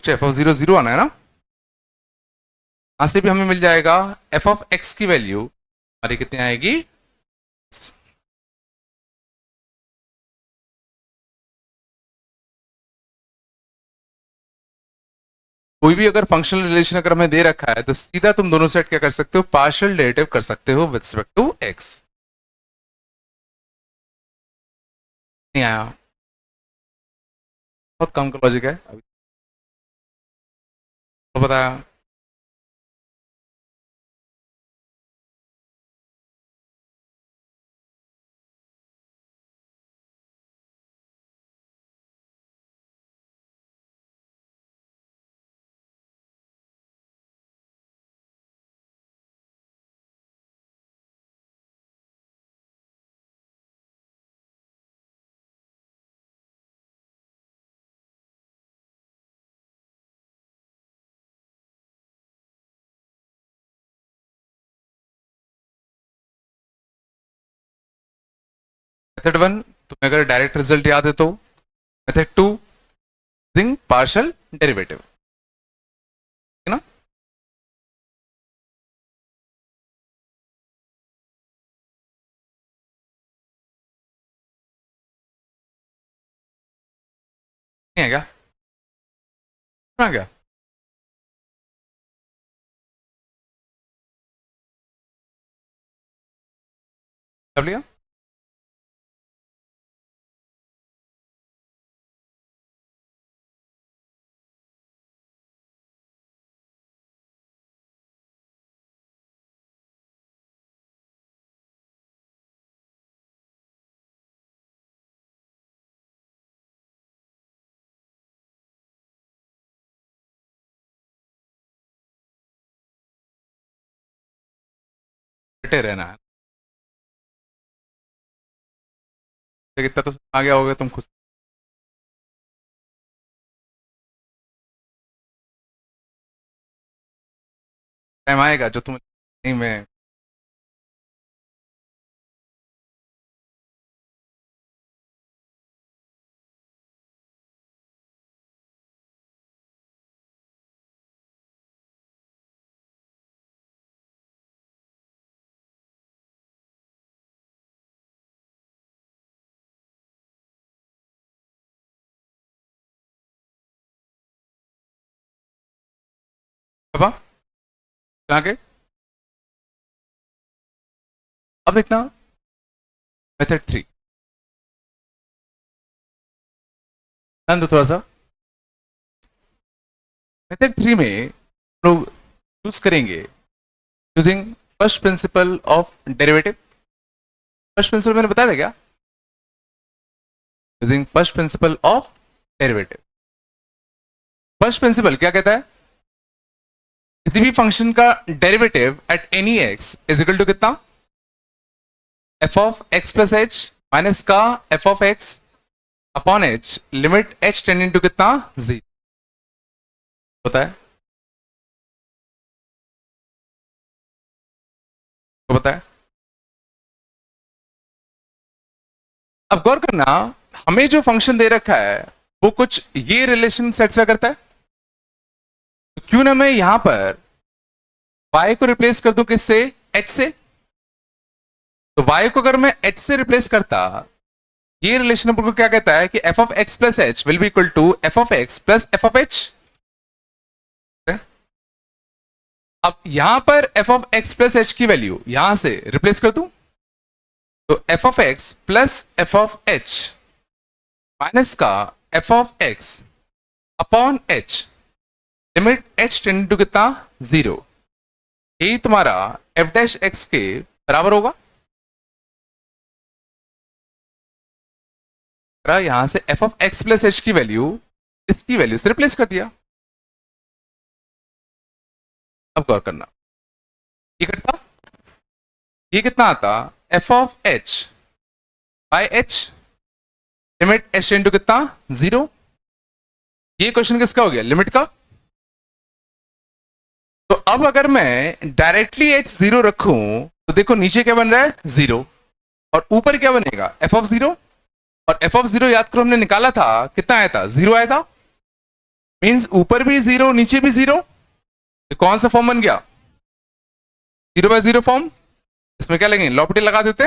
एफ ऑफ जीरो जीरो आना है ना, यहां से भी हमें मिल जाएगा एफ ऑफ एक्स की वैल्यू हमारी कितनी आएगी, कोई भी अगर फंक्शनल रिलेशन अगर हमें दे रखा है तो सीधा तुम दोनों सेट क्या कर सकते हो, पार्शियल डेरिवेटिव कर सकते हो विद रिस्पेक्ट टू एक्स। नहीं आया, बहुत कम का लॉजिक है अभी तो बताया। मेथड वन तुम्हें अगर डायरेक्ट रिजल्ट याद है तो, method two using partial derivative, है ना, नहीं है क्या, आ गया, कर लिया, डटे रहना है, तो कितना तो आ गया होगा तुम खुद, टाइम आएगा जो तुम नहीं मैं, पापा आगे, अब देखना मेथड थ्री, ध्यान दो थोड़ा सा, मेथड थ्री में लोग यूज करेंगे using first principle of derivative, first principle मैंने बताया था क्या, using first principle of derivative, first principle क्या कहता है, किसी भी फंक्शन का derivative at any x is equal to कितना, f of x plus h minus का f of x upon h limit h tending to कितना 0 होता है, तो बताए। अब गौर करना, हमें जो फंक्शन दे रखा है वो कुछ ये रिलेशन सेटिस्फाई करता है, तो क्यों ना मैं यहां पर y को रिप्लेस कर दूं किससे, h से। तो y को अगर मैं h से रिप्लेस करता, ये रिलेशन को क्या कहता है कि f of x plus h will be equal to f of x plus f of h। अब यहां पर f of x plus h की वैल्यू यहां से रिप्लेस कर दूं, तो f of x plus f of h minus का f of x upon h limit h tend to कितना 0, यही तुम्हारा f डैश x के बराबर होगा। यहां से f of x plus h की वैल्यू इसकी वैल्यू से रिप्लेस कर दिया। अब गौर करना, ये कितना, ये कितना आता, f of h by h limit h tend to कितना 0। ये क्वेश्चन किसका हो गया, लिमिट का। तो अब अगर मैं डायरेक्टली h 0 रखूं तो देखो नीचे क्या बन रहा है 0, और ऊपर क्या बनेगा f ऑफ 0, और f ऑफ 0 याद करो हमने निकाला था कितना आया था, 0 आया था। मींस ऊपर भी 0 नीचे भी 0, तो कौन सा फॉर्म बन गया, 0 बाय 0 फॉर्म। इसमें क्या लगेंगे, लॉपिटल लगा देते,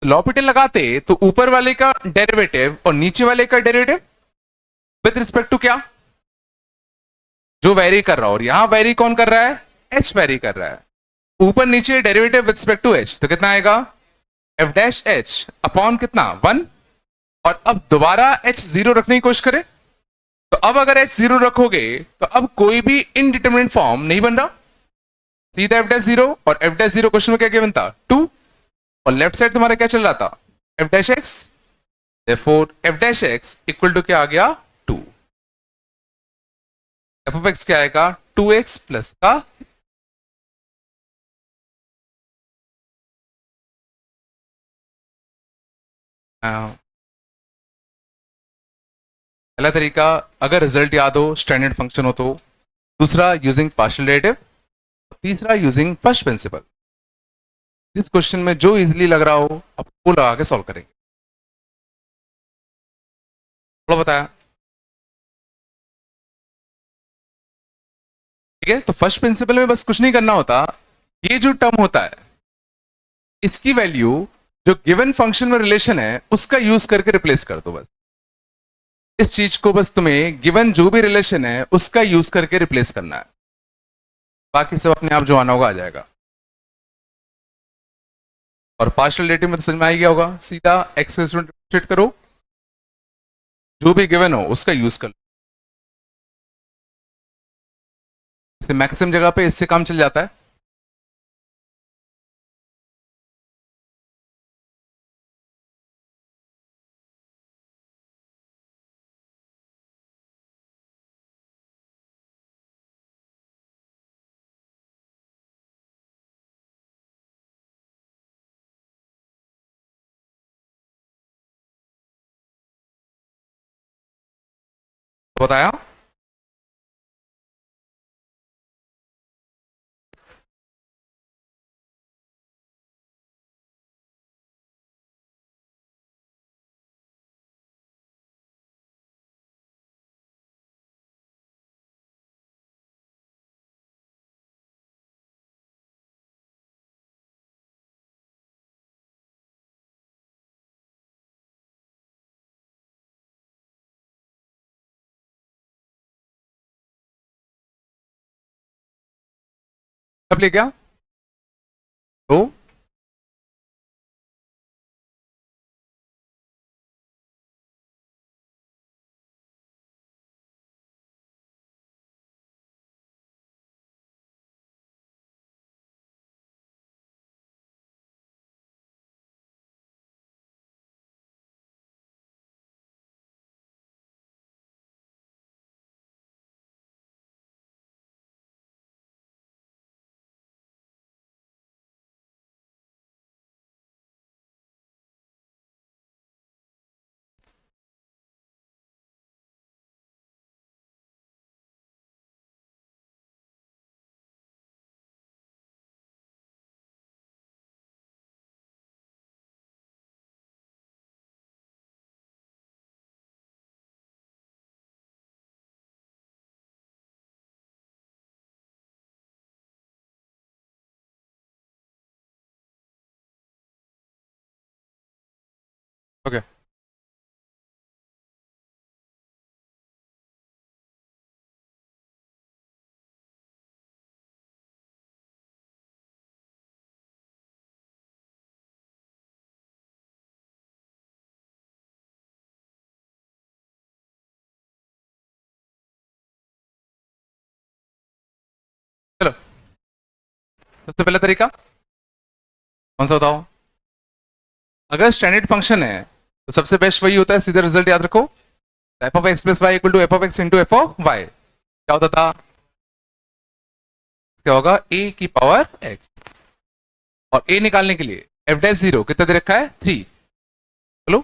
लॉपिटल लगाते तो ऊपर वाले का डेरिवेटिव और नीचे वाले का डेरिवेटिव विद रिस्पेक्ट टू क्या, जो वेरी कर रहा हो, और यहां वेरी कौन कर रहा है, h वेरी कर रहा है, ऊपर नीचे derivative with respect to h, तो कितना आएगा f डैश h अपॉन कितना 1। और अब दोबारा h 0 रखने की कोशिश करें, तो अब अगर h 0 रखोगे तो अब कोई भी इनडिटरमिनेट फॉर्म नहीं बन रहा, सीधा f डैश 0, और f डैश 0 क्वेश्चन में क्या गिवन था 2, और लेफ्ट साइड तुम्हारा क्या चल रहा था f dash x, therefore f dash x equal to क्या आ गया 2। f ऑफ x क्या आएगा 2x प्लस का पहला तरीका, अगर रिजल्ट याद हो स्टैंडर्ड फंक्शन हो तो, दूसरा यूजिंग पार्शियल डेरिवेटिव, तीसरा यूजिंग फर्स्ट प्रिंसिपल। जिस क्वेश्चन में जो इजीली लग रहा हो अब वो लगा के सॉल्व करेंगे। थोड़ा बताया, ठीक है। तो फर्स्ट प्रिंसिपल में बस कुछ नहीं करना होता, ये जो टर्म होता है इसकी वैल्यू जो गिवन फंक्शन में रिलेशन है उसका यूज करके रिप्लेस कर दो बस। इस चीज को बस तुम्हें गिवन जो भी रिलेशन है उसका यूज करके रिप्लेस करना है, बाकी सब अपने आप जो आना होगा आ जाएगा। और पार्शियल डेरिवेटिव में तो समझ में आ ही गया होगा, सीधा एक्स डिफरेंशिएट करो, जो भी गिवन हो उसका यूज कर लो। इससे मैक्सिमम जगह पे इससे काम चल जाता है। तो बताया, अब ले गया तो ओके चलो, सबसे पहला तरीका कौन सा बताओ? अगर स्टैंडर्ड फंक्शन है तो सबसे बेस्ट वही होता है, सीधा रिजल्ट याद रखो, f of x plus y equal to f of x into f of y. क्या होता था? क्या होगा? ए की पावर एक्स। और ए निकालने के लिए एफ डैश जीरो कितना दे रखा है? 3। चलो,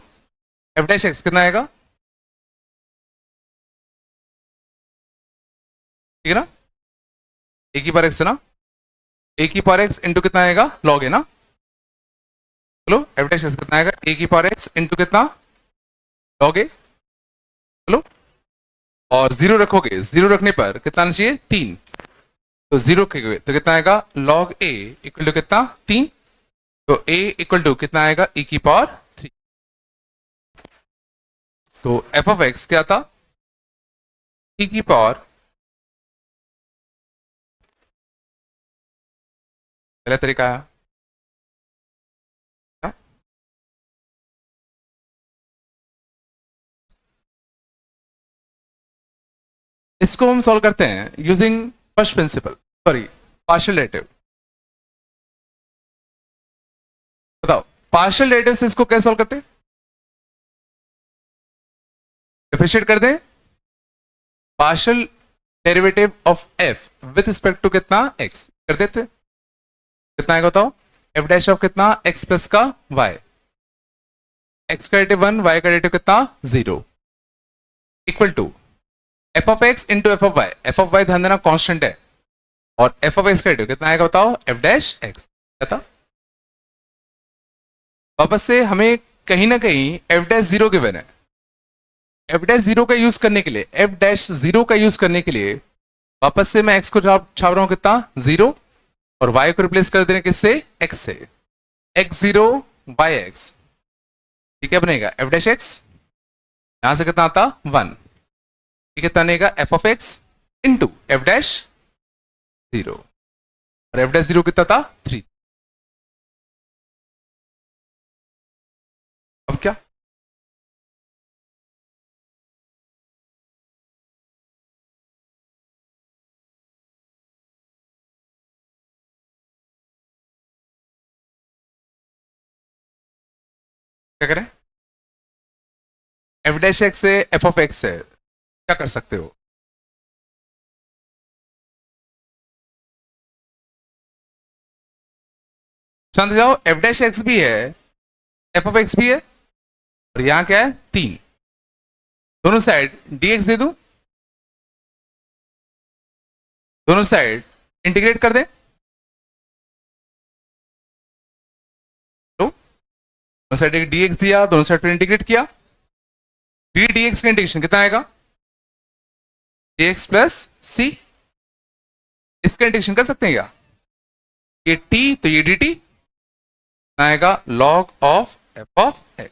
एफ डैश एक्स कितना आएगा? ठीक है ना? ए की पावर एक्स है ना? ए की पावर एक्स इंटू कितना आएगा? लॉग है ना? चलो, एफ डैश एक्स कितना आएगा? ए की पावर एक्स इंटू कितना? लॉग ए। चलो, और जीरो रखोगे, जीरो रखने पर कितना आना चाहिए? 3। तो जीरो रखोगे तो कितना आएगा? लॉग ए इक्वल टू कितना? 3। तो ए इक्वल टू कितना आएगा? e की पावर 3। तो एफ ऑफ एक्स क्या था? e की पावर, पहला तरीका है क्या? इसको हम सॉल्व करते हैं using first principle, sorry partial derivative. बताओ, पार्शियल डेरिवेटिव से इसको कैसे सॉल्व करते हैं? डिफरेंशिएट कर दें partial derivative of f with respect to कितना? एक्स कर देते। कितना आएगा बताओ? एफ डैश ऑफ कितना? एक्स प्लस का वाई। एक्स का डेरिवेटिव 1, वाई का डेरिवेटिव कितना? 0। Equal to f of x into f of y. F of y ध्यान देना कांस्टेंट है, और एफ ऑफ एक्स का डेरिवेटिव कितना आएगा बताओ? F dash x. क्या था? वापस से हमें कहीं ना कहीं एफ डैश जीरो गिवन है। एफ डैश जीरो का यूज करने के लिए, एफ डैश जीरो का यूज करने के लिए वापस से मैं एक्स को छाप रहा हूं कितना? 0। और वाई को रिप्लेस कर देने किससे? एक्स से। एक्स जीरो वाई एक्स, ठीक है, बनेगा एफ डैश एक्स। यहां से कितना आता? 1। कितना बनेगा? F of x into F dash zero. और एफ डैश जीरो कितना था? 3। अब क्या? क्या करें? एफ डैश एक्स से एफ ऑफ एक्स से क्या कर सकते हो? समझ जाओ, एफ डैश एक्स भी है, एफ ऑफ एक्स भी है, और यहां क्या है? 3। दोनों साइड dx दे दूं, दोनों साइड इंटीग्रेट कर दे। तो दोनों साइड dx दिया, दोनों साइड पर इंटीग्रेट किया। डी dx का इंटीग्रेशन कितना आएगा? dx प्लस सी। इसका इंटीग्रेशन कर सकते हैं क्या? ये t तो ये dt आएगा log of f of x।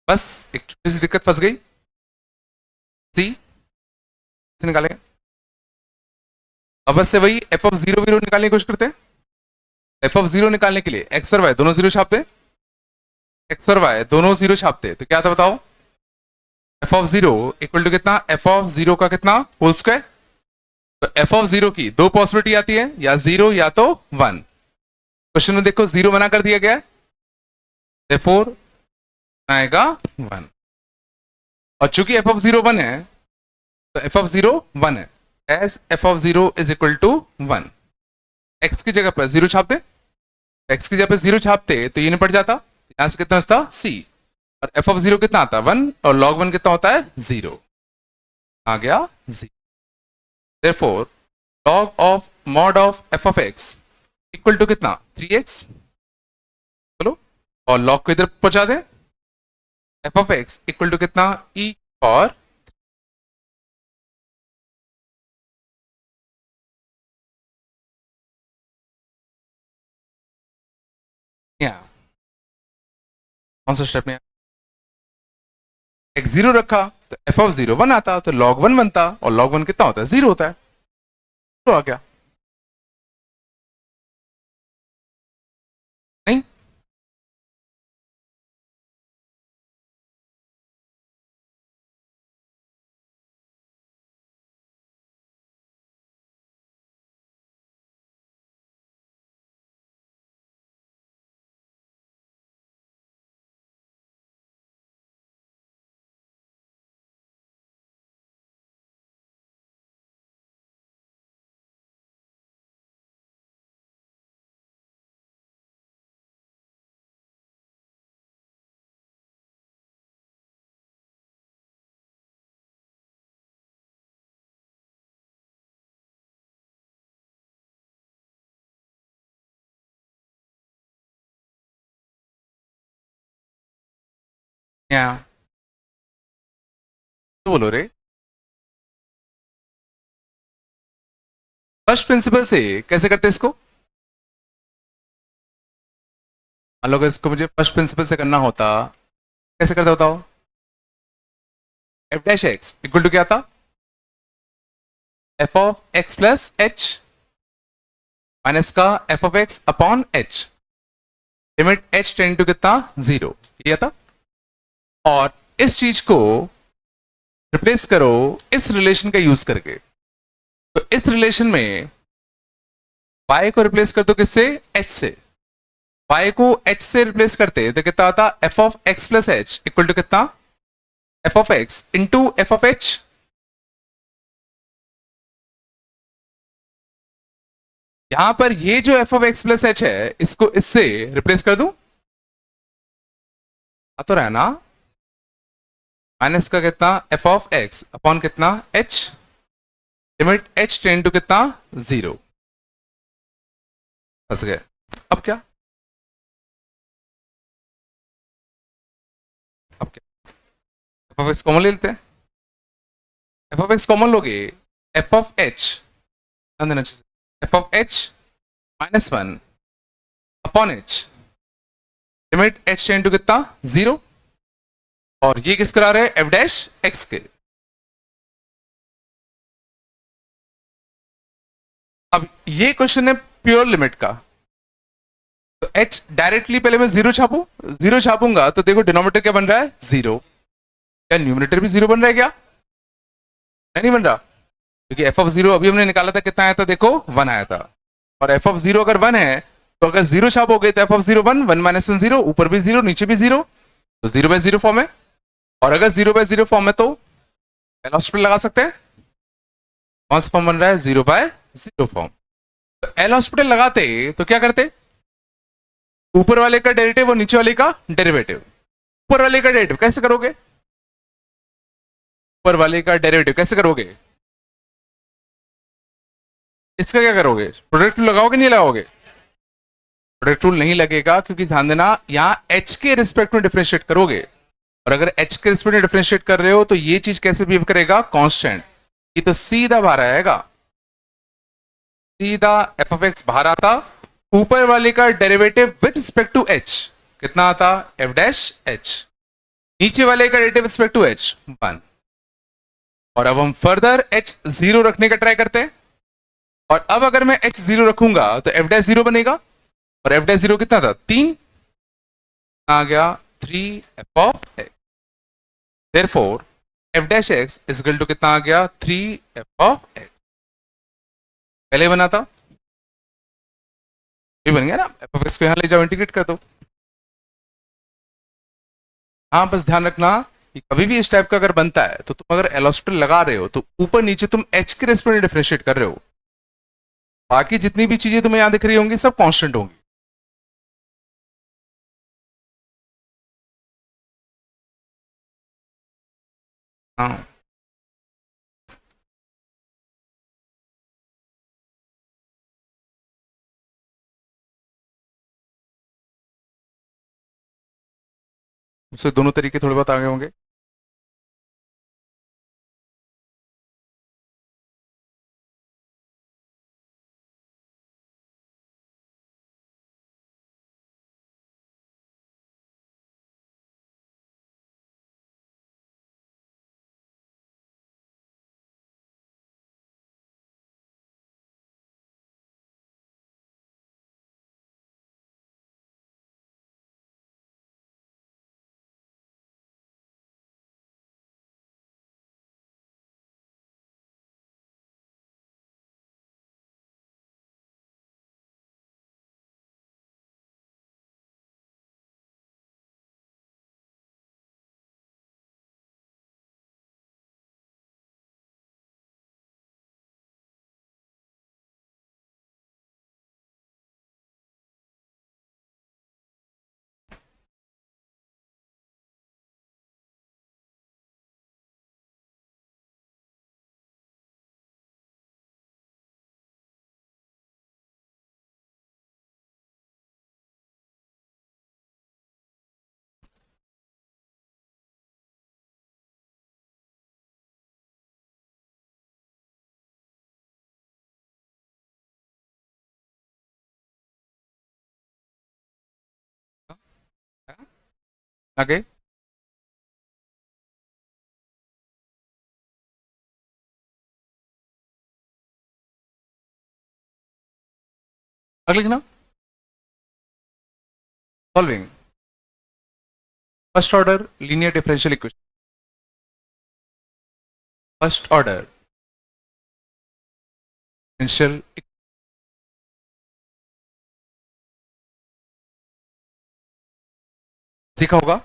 बस एक छोटी सी दिक्कत फंस गई, सी से निकालेंगे। अब बस से वही एफ ऑफ जीरो जीरो निकालने की कोशिश करते हैं। एफ ऑफ जीरो निकालने के लिए एक्स और वाई दोनों जीरो छापते, एक्स और वाई दोनों जीरो छापते, तो क्या था बताओ? F of zero equal to कितना? एफ ऑफ जीरो का कितना? Whole square. तो एफ ऑफ जीरो की दो पॉसिबिलिटी आती है, या जीरो या तो 1। क्वेश्चन में देखो जीरो मना कर दिया गया है, therefore आएगा 1। और चूंकि एफ ऑफ जीरो 1 है, तो एफ ऑफ जीरो 1 है, as f of zero is equal to 1। X की जगह पर जीरो छाप दे, एक्स की जगह पर जीरो छापते तो ये निपट जाता। यहां से कितना बचता? सी। और एफ ऑफ जीरो कितना आता? 1, और लॉग 1 कितना होता है? 0। आ गया 0। therefore log of mod of f of x equal to कितना? 3x। चलो, और लॉग को इधर पहुंचा दें, f of x equal to कितना? ई। और कौन सा स्टेप में x0 रखा तो f ऑफ 0 1 आता, तो log 1 बनता, और log 1 कितना होता है? 0 होता है। तो आ गया नहीं? क्या तो बोलो रे। फर्स्ट प्रिंसिपल से कैसे करते इसको? मान लो कि इसको मुझे फर्स्ट प्रिंसिपल से करना होता, कैसे करते बताओ? F dash x equal to क्या था? F of x plus h minus का f of x upon h, limit h tend to कितना? 0, ये था। और इस चीज को रिप्लेस करो इस रिलेशन का यूज करके। तो इस रिलेशन में y को रिप्लेस कर दो किससे? h से। y को h से रिप्लेस करते तो कितना आता? f of x plus h equal to कितना? f of x into f of h। यहां पर ये जो f of x plus h है, इसको इससे रिप्लेस कर दूं, आ तो रहा है ना? माइनस का कितना? f ऑफ x अपॉन कितना? h, limit h tend to कितना? 0। फंस गए। अब क्या? अब क्या? एफ ऑफ एक्स कॉमन ले लेते हैं। एफ ऑफ एक्स कॉमन लोगे, एफ ऑफ एच, ध्यान देना चाहिए, f of h minus 1 upon h, limit h tend to कितना? 0। और ये किस करा रहे हैं? एफ डैश एक्स के। अब ये क्वेश्चन है प्योर लिमिट का, तो h डायरेक्टली पहले मैं 0 छापू, 0 छापूंगा तो देखो डिनोमिनेटर क्या बन रहा है? 0। क्या न्यूमिनेटर भी 0 बन रहा है क्या? नहीं बन रहा, क्योंकि एफ ऑफ 0 अभी हमने निकाला था, कितना आया था देखो? 1 आया था। और एफ ऑफ 0 अगर 1 है तो अगर 0 छापोगे तो एफ ऑफ 0 1, 1 माइनस 1 0, ऊपर भी 0 नीचे भी 0, तो 0 बाय 0 फॉर्म है। और अगर 0 बाय 0 फॉर्म है तो एल हॉस्पिटल लगा सकते हैं। कौन सा फॉर्म बन रहा है? 0 बाय 0 फॉर्म। तो एल हॉस्पिटल लगाते तो क्या करते? ऊपर वाले का डेरिवेटिव और नीचे वाले का डेरिवेटिव। ऊपर वाले का डेरिवेटिव कैसे करोगे? ऊपर वाले का डेरिवेटिव कैसे करोगे? इसका क्या करोगे? प्रोडक्ट रूल लगाओगे नहीं लगाओगे? प्रोडक्ट रूल नहीं लगेगा, क्योंकि ध्यान देना यहां h के रिस्पेक्ट में डिफरेंशिएट करोगे, और अगर h के रिस्पेक्ट में डिफरेंशिएट कर रहे हो तो ये चीज कैसे बिहेव करेगा? कांस्टेंट। ये तो सीधा बाहर आएगा, सीधा एफ ऑफ एक्स बाहर आता, ऊपर वाले का derivative with respect to h कितना आता? एफ डैश एच, नीचे वाले का डेरिवेटिव रिस्पेक्ट टू h 1। और अब हम फर्दर h 0 रखने का ट्राई करते हैं, और अब अगर मैं h 0 रखूंगा तो एफ डैश 0 बनेगा, और एफ डैश 0 कितना था? 3 आ गया, 3 f of x. Therefore f dash x is equal to कितना आ गया? 3 एफ ऑफ एक्स। पहले बना था, ये बन गया ना? एफ ऑफ एक्स को यहां ले जाओ, इंटीग्रेट कर दो। हाँ, बस ध्यान रखना कि कभी भी इस टाइप का अगर बनता है तो तुम अगर एल हॉस्पिटल लगा रहे हो तो ऊपर नीचे तुम एच के रेस्पेक्ट में डिफरेंशिएट कर रहे हो, बाकी जितनी भी चीजें तुम्हें यहां दिख रही होंगी सब कांस्टेंट होंगी। हाँ, उससे दोनों तरीके थोड़े बहुत आगे होंगे। आगे अगले लिखना, solving first order linear differential equation, first order differential सीखा होगा,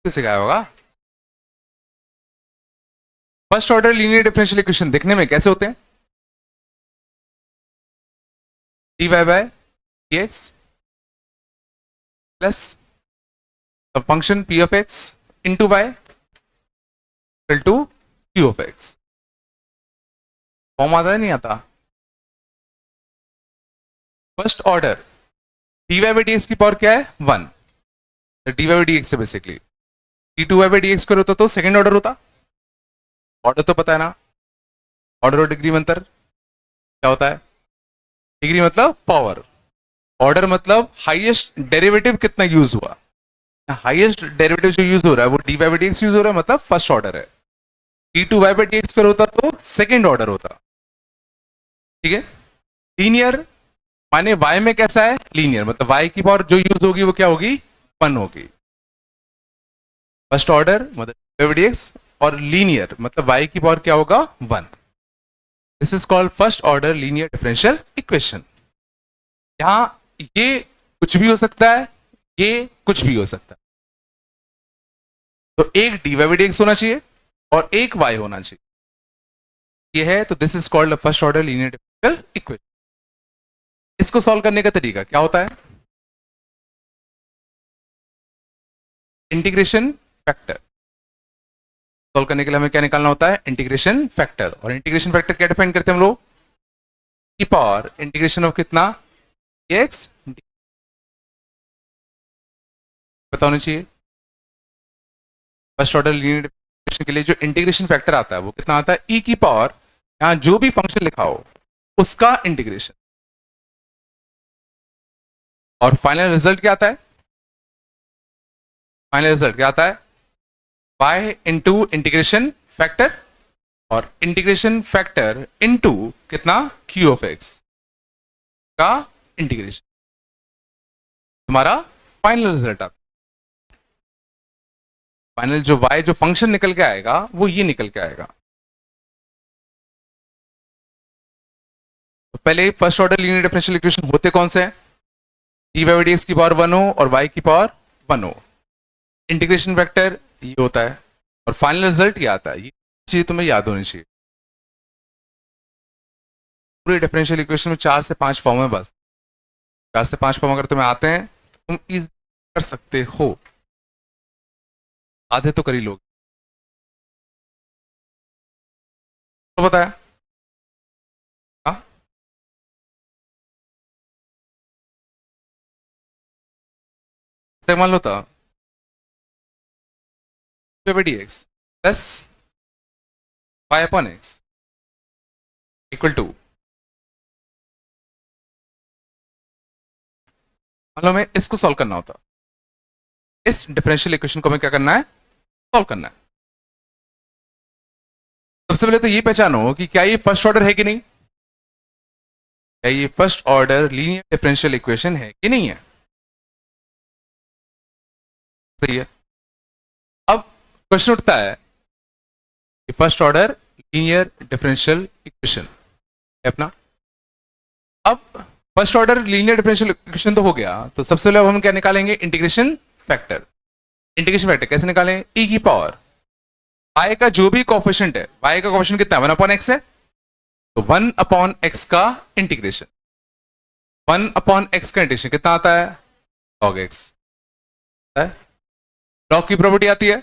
सिखाया होगा। First order linear differential equation देखने में कैसे होते हैं? D y by d x plus function p of x into y equal to q of x. Form आता है नहीं आता? First order d y by d x की पावर क्या है? 1। D y by d x से basically d two y by d x कर होता तो सेकेंड ऑर्डर होता। ऑर्डर तो पता है ना, ऑर्डर और डिग्री में अंतर क्या होता है? डिग्री मतलब पावर, ऑर्डर मतलब हाईएस्ट डेरिवेटिव कितना यूज हुआ। हाईएस्ट डेरिवेटिव जो यूज हो रहा है वो d y by d x use हो रहा है, मतलब फर्स्ट ऑर्डर है। D two y by d x कर होता तो सेकेंड ऑर्डर होता। ठीक है, लीनियर माने y में कैसा है? लीनियर, मतलब y की पावर जो यूज होगी वो क्या होगी? 1 होगी। फर्स्ट ऑर्डर मतलब dx और लीनियर मतलब y की पावर क्या होगा? 1। This is called first order linear differential equation. यहां ये कुछ भी हो सकता है, ये कुछ भी हो सकता है। तो एक dy बाई dx होना चाहिए और एक y होना चाहिए, ये है। तो this is called first order linear differential equation. इसको सॉल्व करने का तरीका क्या होता है? Integration factor. सॉल्व करने के लिए हमें क्या निकालना होता है? Integration factor. और इंटीग्रेशन फैक्टर क्या डिफाइन करते हैं हम लोग? की पावर इंटीग्रेशन ऑफ कितना? एक्स पता होना चाहिए। फर्स्ट ऑर्डर लीनियर डिफरेंशियल के लिए जो इंटीग्रेशन फैक्टर आता है वो कितना आता है? ई की पावर, यहां जो भी फंक्शन लिखा हो उसका इंटीग्रेशन। और फाइनल रिजल्ट क्या आता है? फाइनल रिजल्ट क्या आता है? y इंटू इंटीग्रेशन फैक्टर और इंटीग्रेशन फैक्टर इंटू कितना? q ऑफ x का इंटीग्रेशन, तुम्हारा फाइनल रिजल्ट आता है। फाइनल जो y जो फंक्शन निकल के आएगा वो ये निकल के आएगा। तो पहले first order linear differential equation होते कौन से हैं? डी वाई डी एक्स की पावर 1 हो और y की पावर 1 हो। इंटीग्रेशन फैक्टर ये होता है और फाइनल रिजल्ट ये आता है। ये चीज तुम्हें याद होनी चाहिए। पूरे डिफरेंशियल इक्वेशन में 4 से 5 फॉर्म है बस। 4 से 5 फॉर्म अगर तुम्हें आते हैं तुम इज कर सकते हो, आधे तो कर ही लोगे। तो बताया हाँ? से मान लो था d x plus y upon x equal to, मान लो मैं इसको सॉल्व करना होता, इस डिफरेंशियल इक्वेशन को हमें क्या करना है? सॉल्व करना है। सबसे पहले तो ये पहचानो कि क्या ये फर्स्ट ऑर्डर है कि नहीं। क्या ये first order linear differential equation है कि नहीं है? सही है। अब क्वेश्चन उठता है कि first order linear differential equation है अपना। अब first order linear differential equation तो हो गया, तो सबसे पहले अब हम क्या निकालेंगे? Integration factor. इंटीग्रेशन फैक्टर कैसे निकालें? ई की पावर y का जो भी कोफिशिएंट है, y का कोफिशिएंट कितना है? 1 अपॉन एक्स है, तो 1 अपॉन एक्स का इंटीग्रेशन। 1 अपॉन एक्स का इंटीग्रेशन कितना आता है? log x। लॉग की प्रॉपर्टी आती है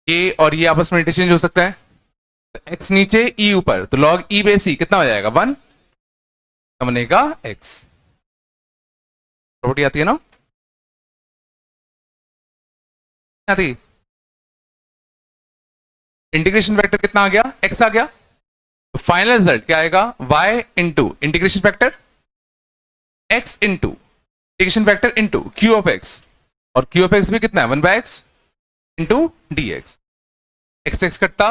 ये और ये आपस में इंटरचेंज हो सकता है। तो x नीचे e ऊपर, तो log e बेस e कितना हो जाएगा? 1 बनेगा x। प्रॉपर्टी आती है ना? आती। इंटीग्रेशन वेक्टर कितना आ गया? x आ गया। तो फाइनल रिजल्ट क्या आएगा, y into integration factor x into integration factor into q of x, और क्यू ऑफ एक्स भी कितना है 1/x into d x, x x कटता,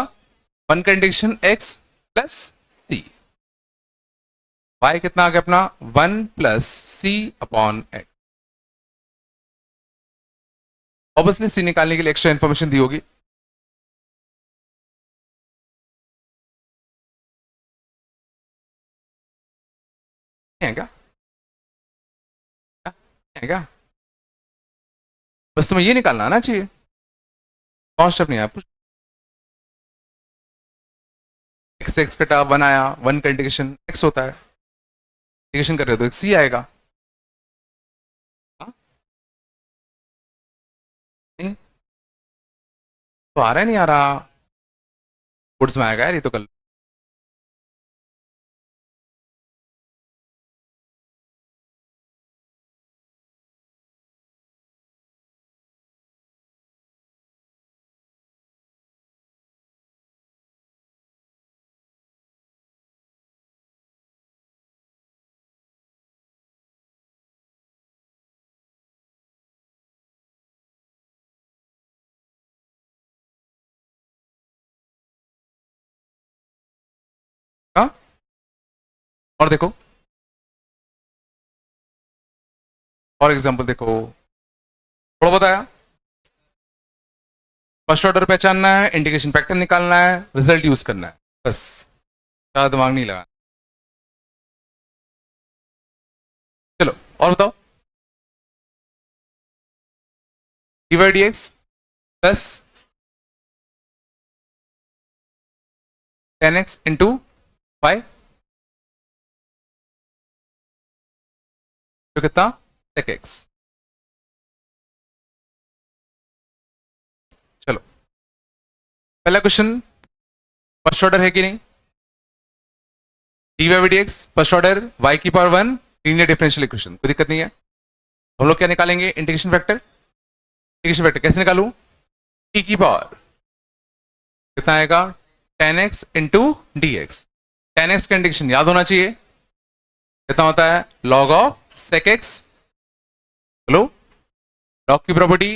वन का इंटीग्रेशन x प्लस सी, y कितना आ गया अपना 1 प्लस सी अपॉन एक्स। ऑब्वियसली सी निकालने के लिए एक्स्ट्रा इंफॉर्मेशन दी होगी। है क्या, है क्या, बस तुम्हें ये निकालना आना चाहिए, कौन स्टेप नहीं आया, एक्स एक्स कटा 1 आया, 1 का इंटीग्रेशन x होता है, इंटीग्रेशन कर रहे हो तो एक सी आएगा। हाँ? नहीं तो आ रहा है, नहीं आ रहा, कोड्स में आएगा यार, ये तो कल हाँ। और देखो, और एग्जांपल देखो, थोड़ा बताया, फर्स्ट ऑर्डर पहचानना है, इंटीग्रेशन फैक्टर निकालना है, रिजल्ट यूज करना है, बस, ज्यादा दिमाग नहीं लगा। चलो और बताओ, dx प्लस 10x इंटू 5, तो कितना sec x। चलो पहला क्वेश्चन फर्स्ट ऑर्डर है कि नहीं, dy by dx first order y की पावर 1 लीनियर डिफरेंशियल इक्वेशन, कोई दिक्कत नहीं है। हम लोग क्या निकालेंगे, इंटीग्रेशन फैक्टर, इंटीग्रेशन फैक्टर कैसे निकालूं, e की पावर कितना आएगा 10x into d x, 10x का इंटीग्रेशन याद होना चाहिए, कितना होता है log ऑफ sec x, बोलो log की प्रॉपर्टी,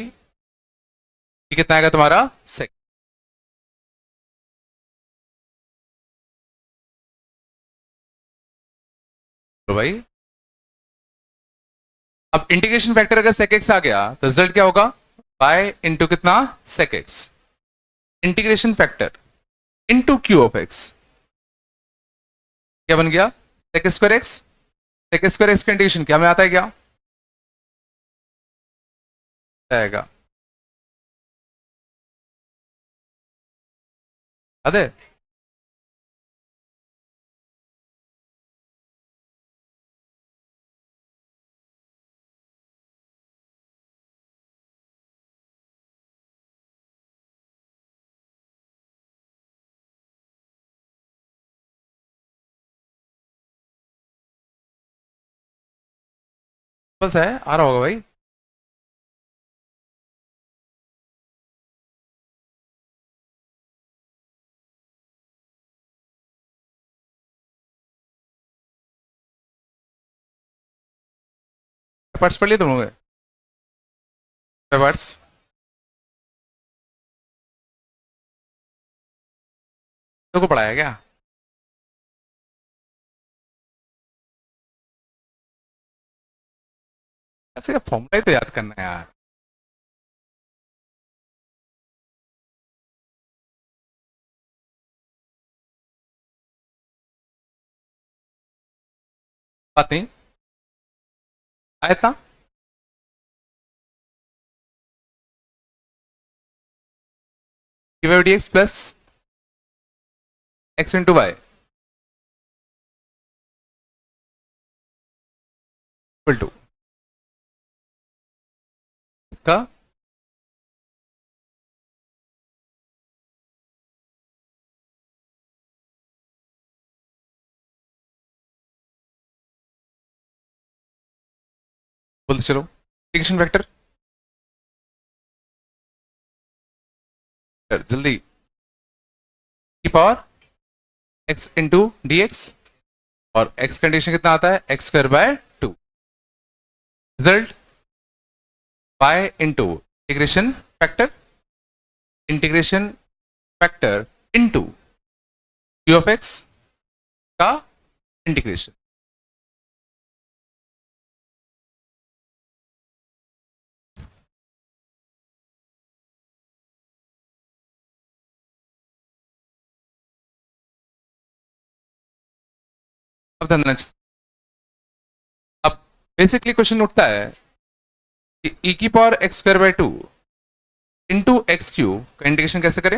कितना आएगा तुम्हारा sec, तो भाई अब इंटीग्रेशन फैक्टर अगर sec x आ गया तो रिजल्ट क्या होगा, y इंटू कितना sec x, integration factor into q of x, क्या बन गया sec square x, sec square x का इंटीग्रेशन क्या में आता है, क्या आएगा, याद है, बस है, आ रहा होगा भाई, पार्ट्स पढ़ लिए तुम लोग, पार्ट्स तो को पढ़ाया क्या, ऐसे फॉर्मूला ही तो याद करना है यार, बात नहीं आया था, dx plus x into y equal to इसका बोलते चलो इंटीग्रेशन वेक्टर, जल्दी की power x into d x, और एक्स कंडीशन कितना आता है, x square by 2। Result y into integration factor into q of x का इंटीग्रेशन। अब ध्यान देना, अब बेसिकली क्वेश्चन उठता है कि e की power x square by 2 into x cube का इंटीग्रेशन कैसे करें।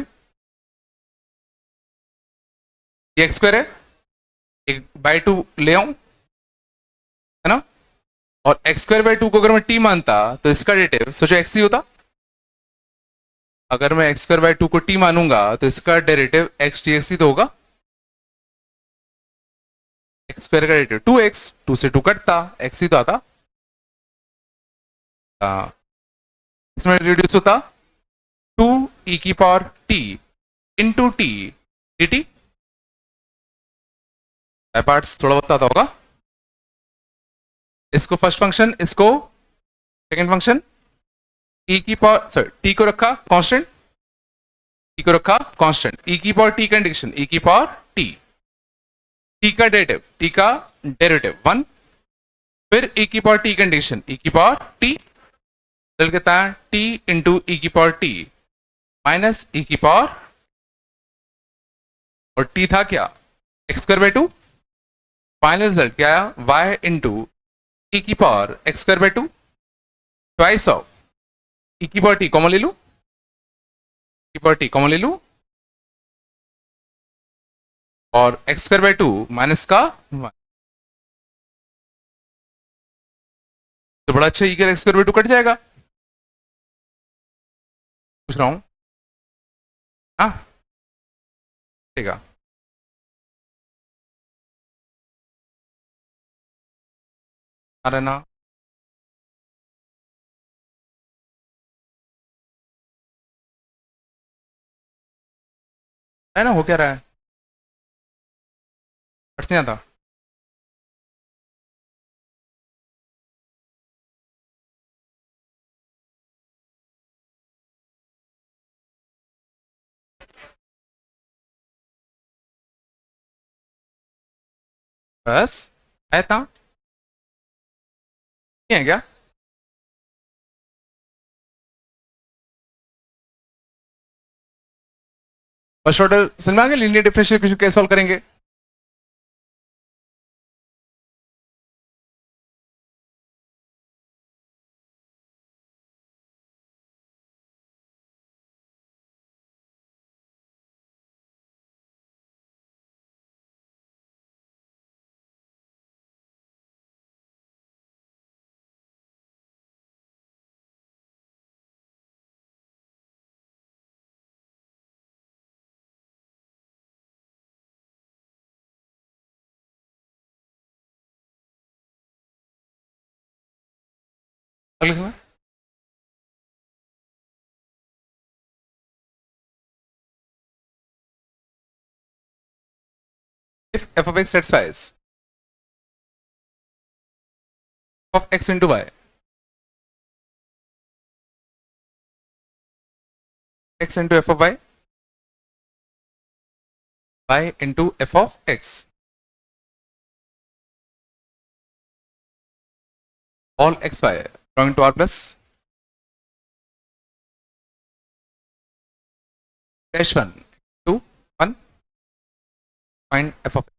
ये एक्स स्क्वायर है, एक बाय 2 ले आऊं, है ना, और एक्स स्क्वायर बाय 2 को अगर मैं t मानता तो इसका डेरिवेटिव सोचो x ही होता। अगर मैं एक्स स्क्वायर बाय 2 को t मानूंगा तो इसका डेरिवेटिव x dx ही तो होगा। एक्स स्क्वायर का डेरिवेटिव 2x, 2 से 2 कटता, x ही तो आता। इसमें रिड्यूस होता 2 e की power t into t dt। Parts थोड़ा बहुत आता होगा। इसको फर्स्ट फंक्शन, इसको सेकंड फंक्शन, e की पावर सॉरी t को रखा कांस्टेंट, t को रखा कांस्टेंट, e की पावर t कंडीशन, e की पावर t, t का डेरिवेटिव 1, फिर e की पावर t कंडीशन, e की पावर t, चल कहता है t इंटू e की पावर t माइनस e की पावर, और t था क्या, x square by 2। Final result क्या आया, y इंटू e की power x square by 2 twice of e की पावर t कॉमन ले लू, e की पावर t कॉमन ले लू, और एक्स स्क्वायर बाय 2 माइनस का 1। तो बड़ा अच्छा, e का एक्स स्क्वायर बाय 2 कट जाएगा, पूछ रहा हूं। हाँ ठीक है, अरे ना है ना, हो क्या रहा है, हट नहीं आता। बस है था, नहीं है क्या, फर्स्ट ऑर्डर समझ में आ गया, लीनियर डिफरेंशियल इक्वेशन कैसे सॉल्व करेंगे। अगले में if f of x satisfies of x into y, x into f of y into f of x, all xy belonging to r plus dash 1 to 1, find f of x.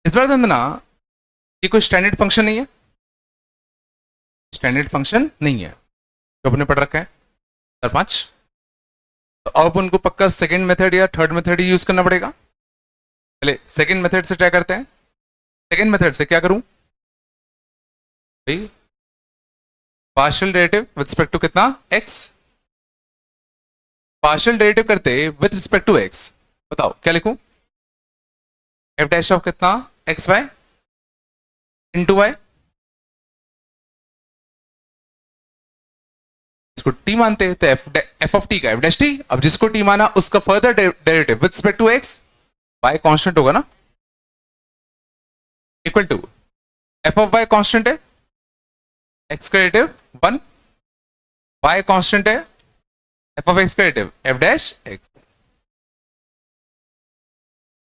इस बार ध्यान देना, ये कोई स्टैंडर्ड फंक्शन नहीं है, स्टैंडर्ड फंक्शन नहीं है जो अपने पढ़ रखा है 4-5। तो अब उनको पक्का सेकंड मेथड या थर्ड मेथड ही यूज करना पड़ेगा। पहले सेकंड मेथड से ट्राई करते हैं। सेकंड मेथड से क्या करूं भाई, partial derivative with respect to कितना x, पार्शियल डेरिवेटिव करते विद रिस्पेक्ट टू x, बताओ क्या लिखूं, एफ डैश ऑफ कितना एक्स वाई इंटू वाई, इसको टी मानते हैं तो एफ ऑफ टी का एफ डैश टी, अब जिसको टी माना उसका further derivative with respect to x, y constant होगा ना, equal to f of y constant है, एक्स का डेरिवेटिव 1, वाई कांस्टेंट है, एफ ऑफ एक्स का डेरिवेटिव एफ डैश एक्स।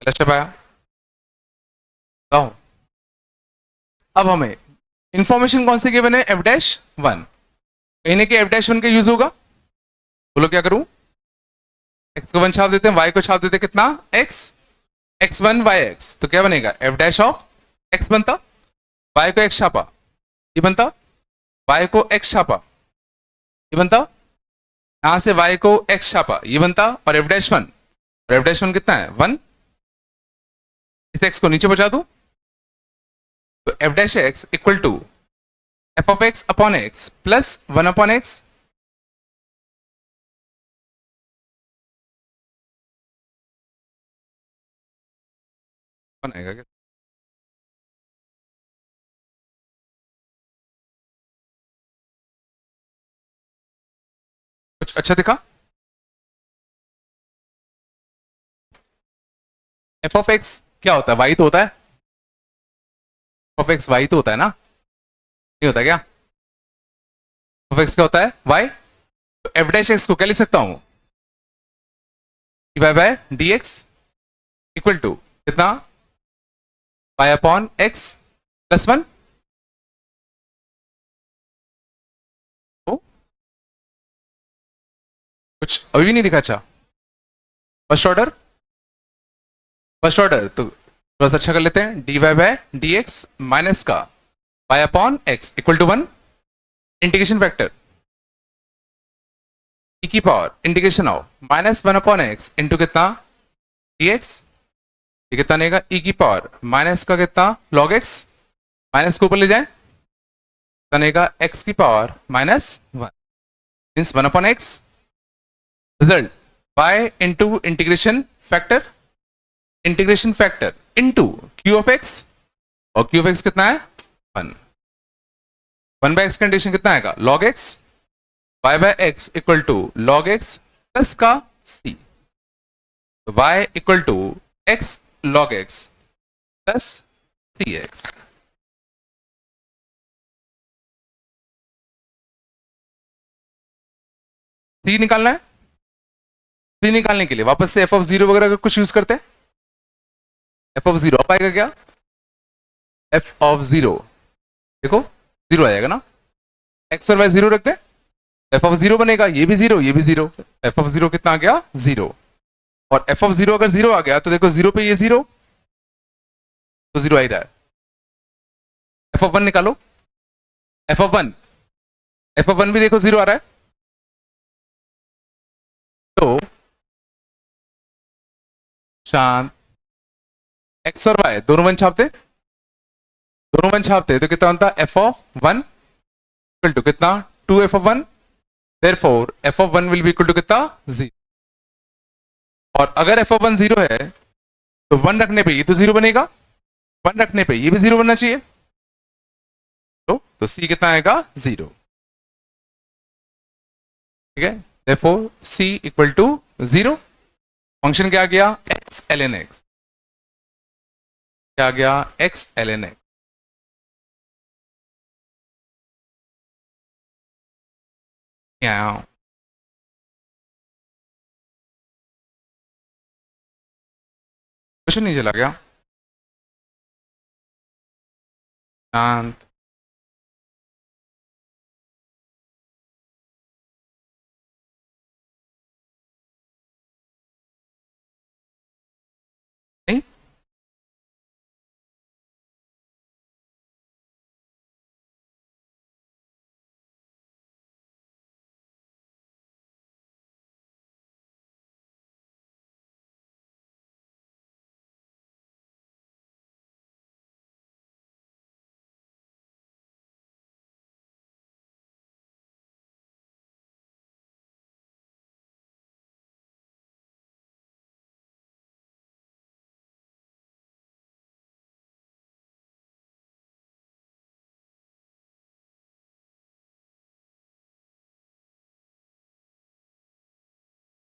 पाया, अब हमें इंफॉर्मेशन कौन सी गिवन है, एफ डैश 1, कहने के एफ डैश 1 का यूज होगा, बोलो क्या करूं, एक्स को 1 छाप देते हैं, वाई को छाप देते हैं कितना एक्स, x1 वाई एक्स, तो क्या बनेगा एफ डैश ऑफ एक्स बनता, वाई को एक्स छापा ये बनता, वाई को एक्स छापा ये बनता, यहां से वाई को एक्स छापा ये बनता, और एफ डैश 1, और एफ डैश 1 कितना है 1, इस एक्स को नीचे बचा दूं, तो f dash x equal to f of x upon x plus 1 upon x, बनाएगा क्या, कुछ अच्छा दिखा, एफ ऑफ एक्स क्या होता है, वाई तो होता है, एफ ऑफ एक्स वाई तो होता है ना, नहीं होता क्या, एफ ऑफ एक्स क्या होता है वाई, तो एफ डैश एक्स को क्या लिख सकता हूं, y by d x equal to कितना वाई अपॉन एक्स प्लस 1, कुछ अभी भी नहीं दिखा, अच्छा फर्स्ट ऑर्डर, फर्स्ट ऑर्डर तो थोड़ा सा अच्छा कर लेते हैं, d y by d x minus का y upon x equal to 1, integration factor e की power integration of minus 1 upon x into कितना डी एक्स, ये कितना आएगा e की पावर माइनस का कितना लॉग एक्स, माइनस को ऊपर ले जाए कितना आएगा x की power minus 1, means 1 upon x, result y into integration factor into q of x, और क्यू ऑफ एक्स कितना है 1, 1 बाय एक्स कंडीशन कितना आएगा log x, y by x equal to log x plus का c, तो y equal to x log x plus c x, c निकालना है, सी निकालने के लिए वापस से एफ ऑफ जीरो वगैरह का कुछ यूज करते हैं, एफ ऑफ जीरो आप आएगा क्या, एफ ऑफ जीरो देखो जीरो आएगा ना, एक्स और वाई जीरो रखते हैं, एफ ऑफ जीरो बनेगा, ये भी जीरो ये भी जीरो, एफ ऑफ जीरो कितना आ गया जीरो, और एफ ऑफ जीरो अगर जीरो आ गया तो देखो जीरो पे ये जीरो, तो जीरो आ ही रहा है, एफ ऑफ वन निकालो, F of one, F of one भी देखो जीरो आ रहा है, तो शांत एक्स और वाई दोनों वन छापते, दोनों वन छापते तो कितना बनता f of one equal to कितना 2 f of one, therefore f of one will be equal to कितना जीरो, और अगर एफ ऑफ वन जीरो है तो वन रखने पे ये तो जीरो बनेगा, वन रखने पे ये भी जीरो बनना चाहिए, तो सी कितना आएगा जीरो, ठीक है, therefore c equal to zero, function क्या आ गया एक्स एल एन एक्स, क्या आ गया x l n x, question नहीं चला गया, शांत, नहीं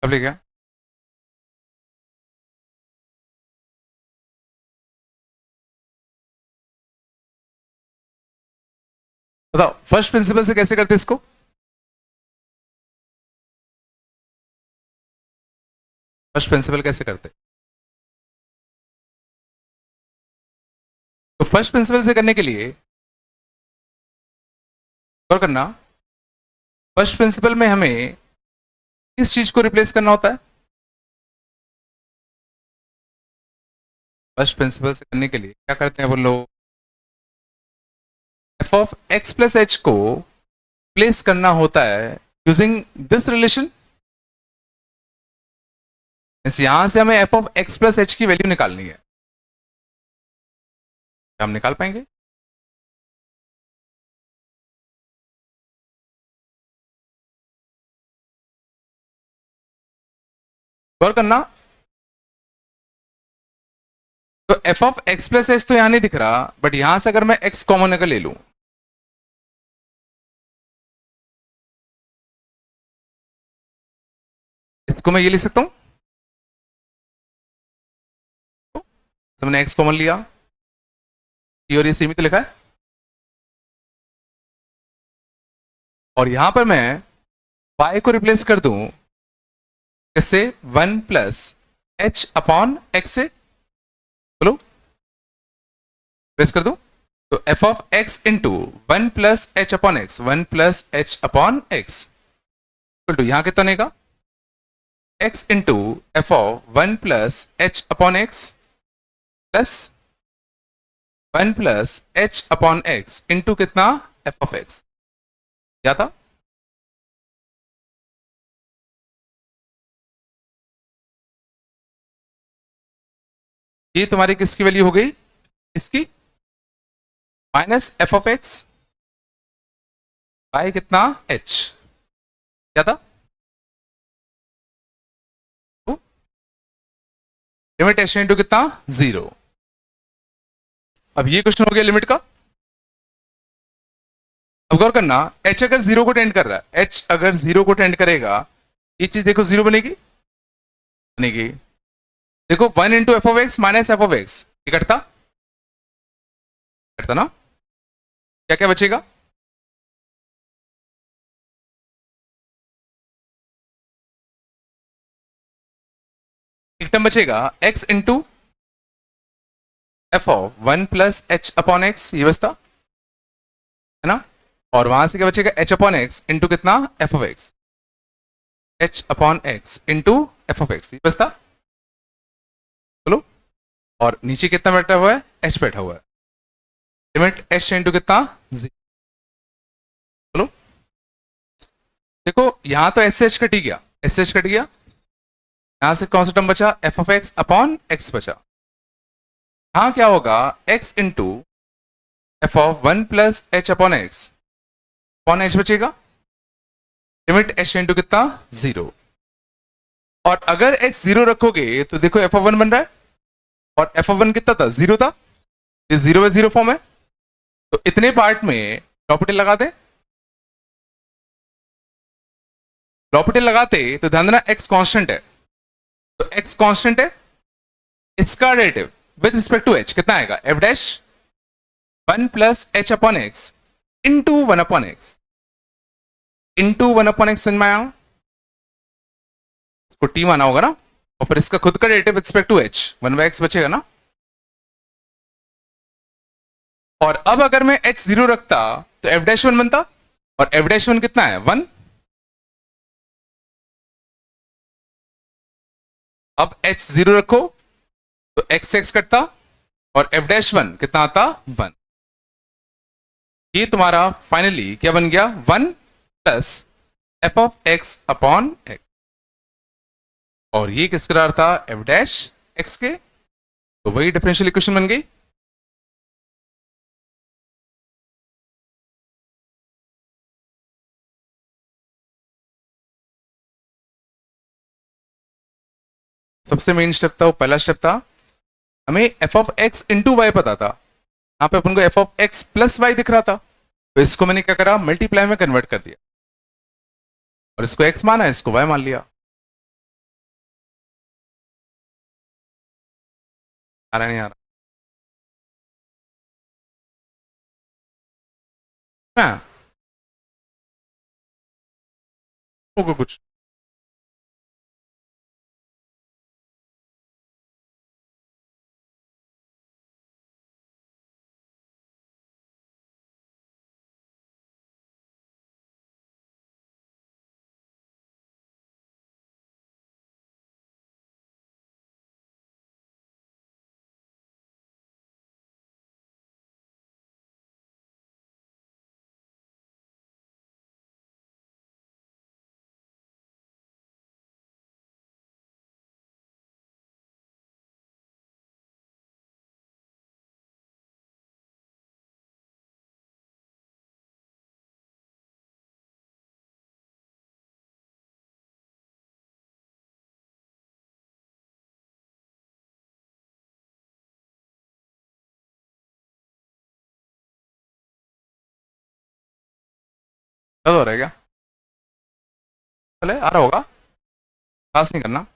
अब लिख गया। बताओ फर्स्ट प्रिंसिपल से कैसे करते इसको? फर्स्ट प्रिंसिपल कैसे करते? तो फर्स्ट प्रिंसिपल से करने के लिए और करना, फर्स्ट प्रिंसिपल में हमें किस चीज को रिप्लेस करना होता है? फर्स्ट प्रिंसिपल से करने के लिए क्या करते हैं वो लोग? F of x plus H को प्लेस करना होता है यूजिंग दिस रिलेशन। यहां से हमें f of x plus H की वैल्यू निकालनी है। क्या हम निकाल पाएंगे? गौर करना, तो f of x plus H तो यहां नहीं दिख रहा, बट यहां से अगर मैं एक्स कॉमन अगर ले लूं, इसको मैं ये लिख सकता हूं। तो मैंने एक्स कॉमन लिया, और ये सीमित लिखा है, और यहां पर मैं y को रिप्लेस कर दूं इससे 1 प्लस एच अपॉन एक्स से। बोलो, रिप्लेस कर दूं तो f of x into 1 plus h upon x, 1 plus h upon x to यहां कितना बनेगा? X into f of 1 plus h upon x plus 1 plus h upon x into कितना? F of x. क्या था? ये तुम्हारी किसकी वैल्यू हो गई? इसकी, minus f of x by कितना? एच। क्या था? लिमिट एच इंटू कितना? 0। अब ये क्वेश्चन हो गया लिमिट का। अब गौर करना, h अगर 0 को टेंड कर रहा है, h अगर 0 को टेंड करेगा, ये चीज देखो 0 बनेगी, बनेगी। देखो 1 into f of x minus f of x, ये कटता, कटता ना? क्या क्या बचेगा? एक टर्म बचेगा x into f of 1 plus h upon x, ये बचता है ना? और वहां से क्या बचेगा? h अपॉन एक्स इंटू कितना? F of x, h upon x into f of x, ये बचता। बोलो, और नीचे कितना बैठा हुआ है? h बैठा हुआ है। लिमिट h इंटू कितना? 0। बोलो, देखो यहां तो एस एच कट ही गया, एस एच कट गया, यहां से कौन सा टर्म बचा? F of x upon x बचा। यहां क्या होगा? x into f of 1 plus h upon x upon H बचेगा, लिमिट h इंटू कितना? 0। और अगर x 0 रखोगे तो देखो एफ ऑफ 1 बन रहा है, और एफ ऑफ 1 कितना था? 0 था, ये 0 बाय 0 फॉर्म है। तो इतने पार्ट में प्रॉपर्टी लगा दे, प्रॉपर्टी लगाते तो ध्यान देना x कांस्टेंट है, तो x कांस्टेंट है, इसका derivative with respect to h कितना आएगा? f dash 1 plus h upon x into 1 upon x, into 1 upon x में आया, इसको t माना होगा ना, और फिर इसका खुद का derivative with respect to h 1 by x बचेगा ना। और अब अगर मैं h 0 रखता तो f डैश 1 बनता, और f डैश 1 कितना है? 1। अब h 0 रखो तो x x कटता, और f डैश 1 कितना आता? 1। ये तुम्हारा फाइनली क्या बन गया? 1 plus f of x upon x, और ये किसका रहा था? f डैश x के, तो वही डिफरेंशियल इक्वेशन बन गई। सबसे मेन स्टेप था वो, पहला स्टेप था, हमें f of x into y पता था, यहां पे अपन को f of x plus y दिख रहा था, तो इसको मैंने क्या करा? मल्टीप्लाई में कन्वर्ट कर दिया, और इसको x माना, इसको y मान लिया। आ रहा नहीं आ रहा ना होगा कुछ। दर्द हो रहा है क्या? चले आ रहा होगा। खास नहीं करना।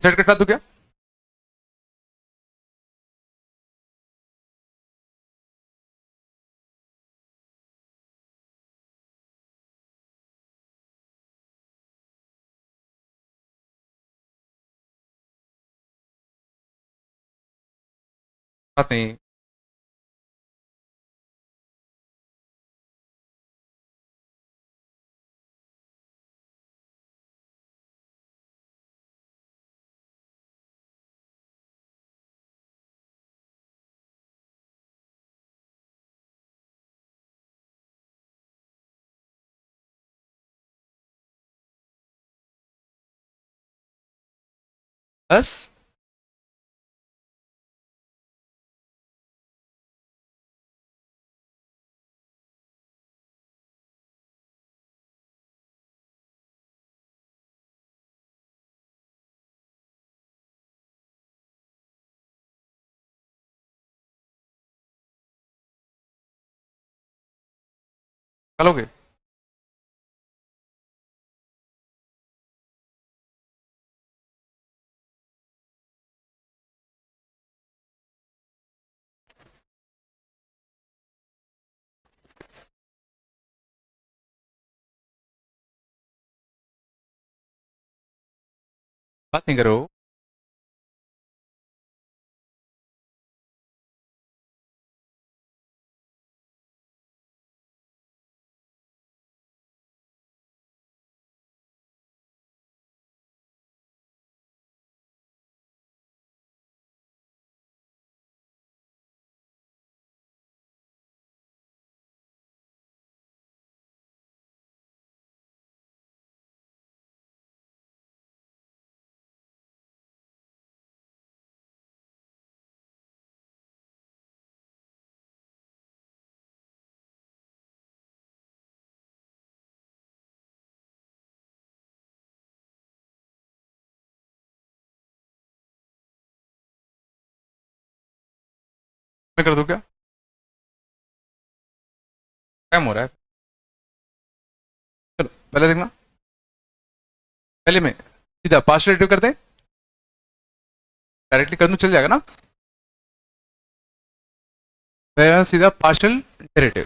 सेट कटा तू क्या? बात नहीं। बस चलोगे? बात नहीं करो। मैं कर दूं क्या? टाइम हो रहा है। चलो पहले देखना। पहले में सीधा पार्शियल डेरिवेटिव करते हैं। डायरेक्टली कर दूं चल जाएगा ना? पहले सीधा पार्शियल डेरिवेटिव।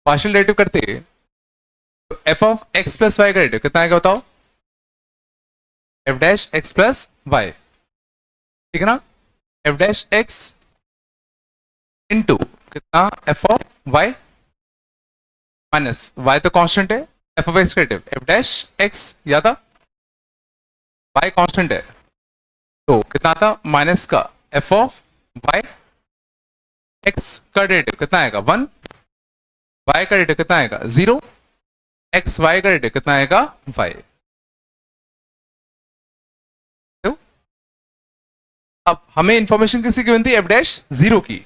पार्शियल डेरिवेटिव करते तो f of x plus y का डेरिवेटिव कितना आएगा बताओ? F dash x plus y. ठीक है ना? एफ डैश एक्स इंटू कितना f of y minus y तो कांस्टेंट है। F of x creative f dash x या था वाई कांस्टेंट है तो कितना आता माइनस का एफ ऑफ वाई एक्स का डेरिवेटिव कितना आएगा 1 वाई का डेरिवेटिव कितना आएगा 0 एक्स वाई का डेरिवेटिव कितना आएगा वाई। तो अब हमें इंफॉर्मेशन किसी गिवन थी एफ डैश 0 की।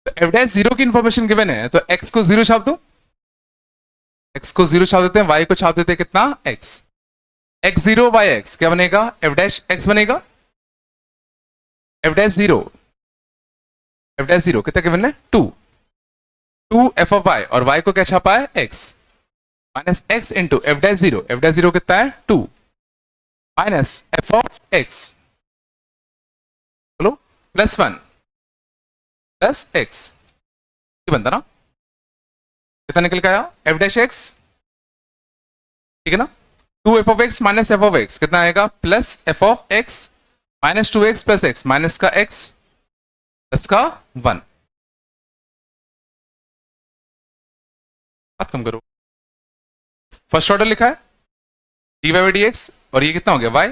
तो एफ डैश 0 की इंफॉर्मेशन गिवन है तो एक्स को 0 छाप दो। एक्स को 0 छाप देते हैं वाई को छाप देते हैं कितना एक्स। एक्स 0 वाई एक्स क्या बनेगा एफ डैश एक्स बनेगा। एफ डैश 0 एफ डैश 0 कितना गिवन है 2 2 एफ ऑफ वाई और वाई को क्या छापा है x. Minus x into F dash zero कितना है 2 माइनस एफ ऑफ एक्स बोलो प्लस 1 प्लस एक्स, ये बनता ना, कितना निकल के आया एफ डैश एक्स, ठीक है ना, 2 f of x minus f of x कितना आएगा plus f of x minus 2x plus x minus का x प्लस का 1, बात कम करो, फर्स्ट ऑर्डर लिखा है dy बाई डी एक्स, और ये कितना हो गया y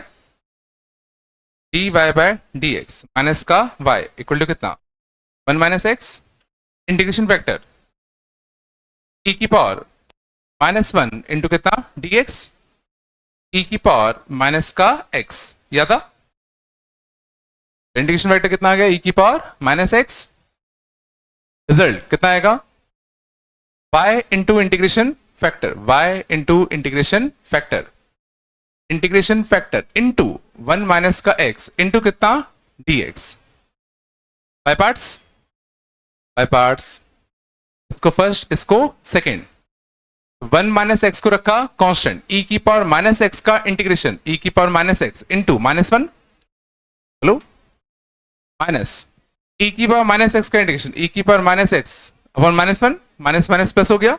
dy by d x minus का y इक्वल टू कितना 1 minus x integration factor e की पावर माइनस 1 इंटू कितना dx e की पावर माइनस का x, याद था इंटीग्रेशन फैक्टर कितना आ गया e की पावर माइनस x, रिजल्ट कितना आएगा y into integration factor, y into integration factor into 1 minus का x इंटू कितना dx, बाय पार्ट्स, इसको फर्स्ट इसको सेकेंड, 1 माइनस एक्स को रखा कांस्टेंट e की पावर माइनस एक्स का इंटीग्रेशन e की power minus x into minus 1, hello minus e की पावर माइनस एक्स का इंटीग्रेशन e की power minus x upon minus 1, minus minus plus हो गया,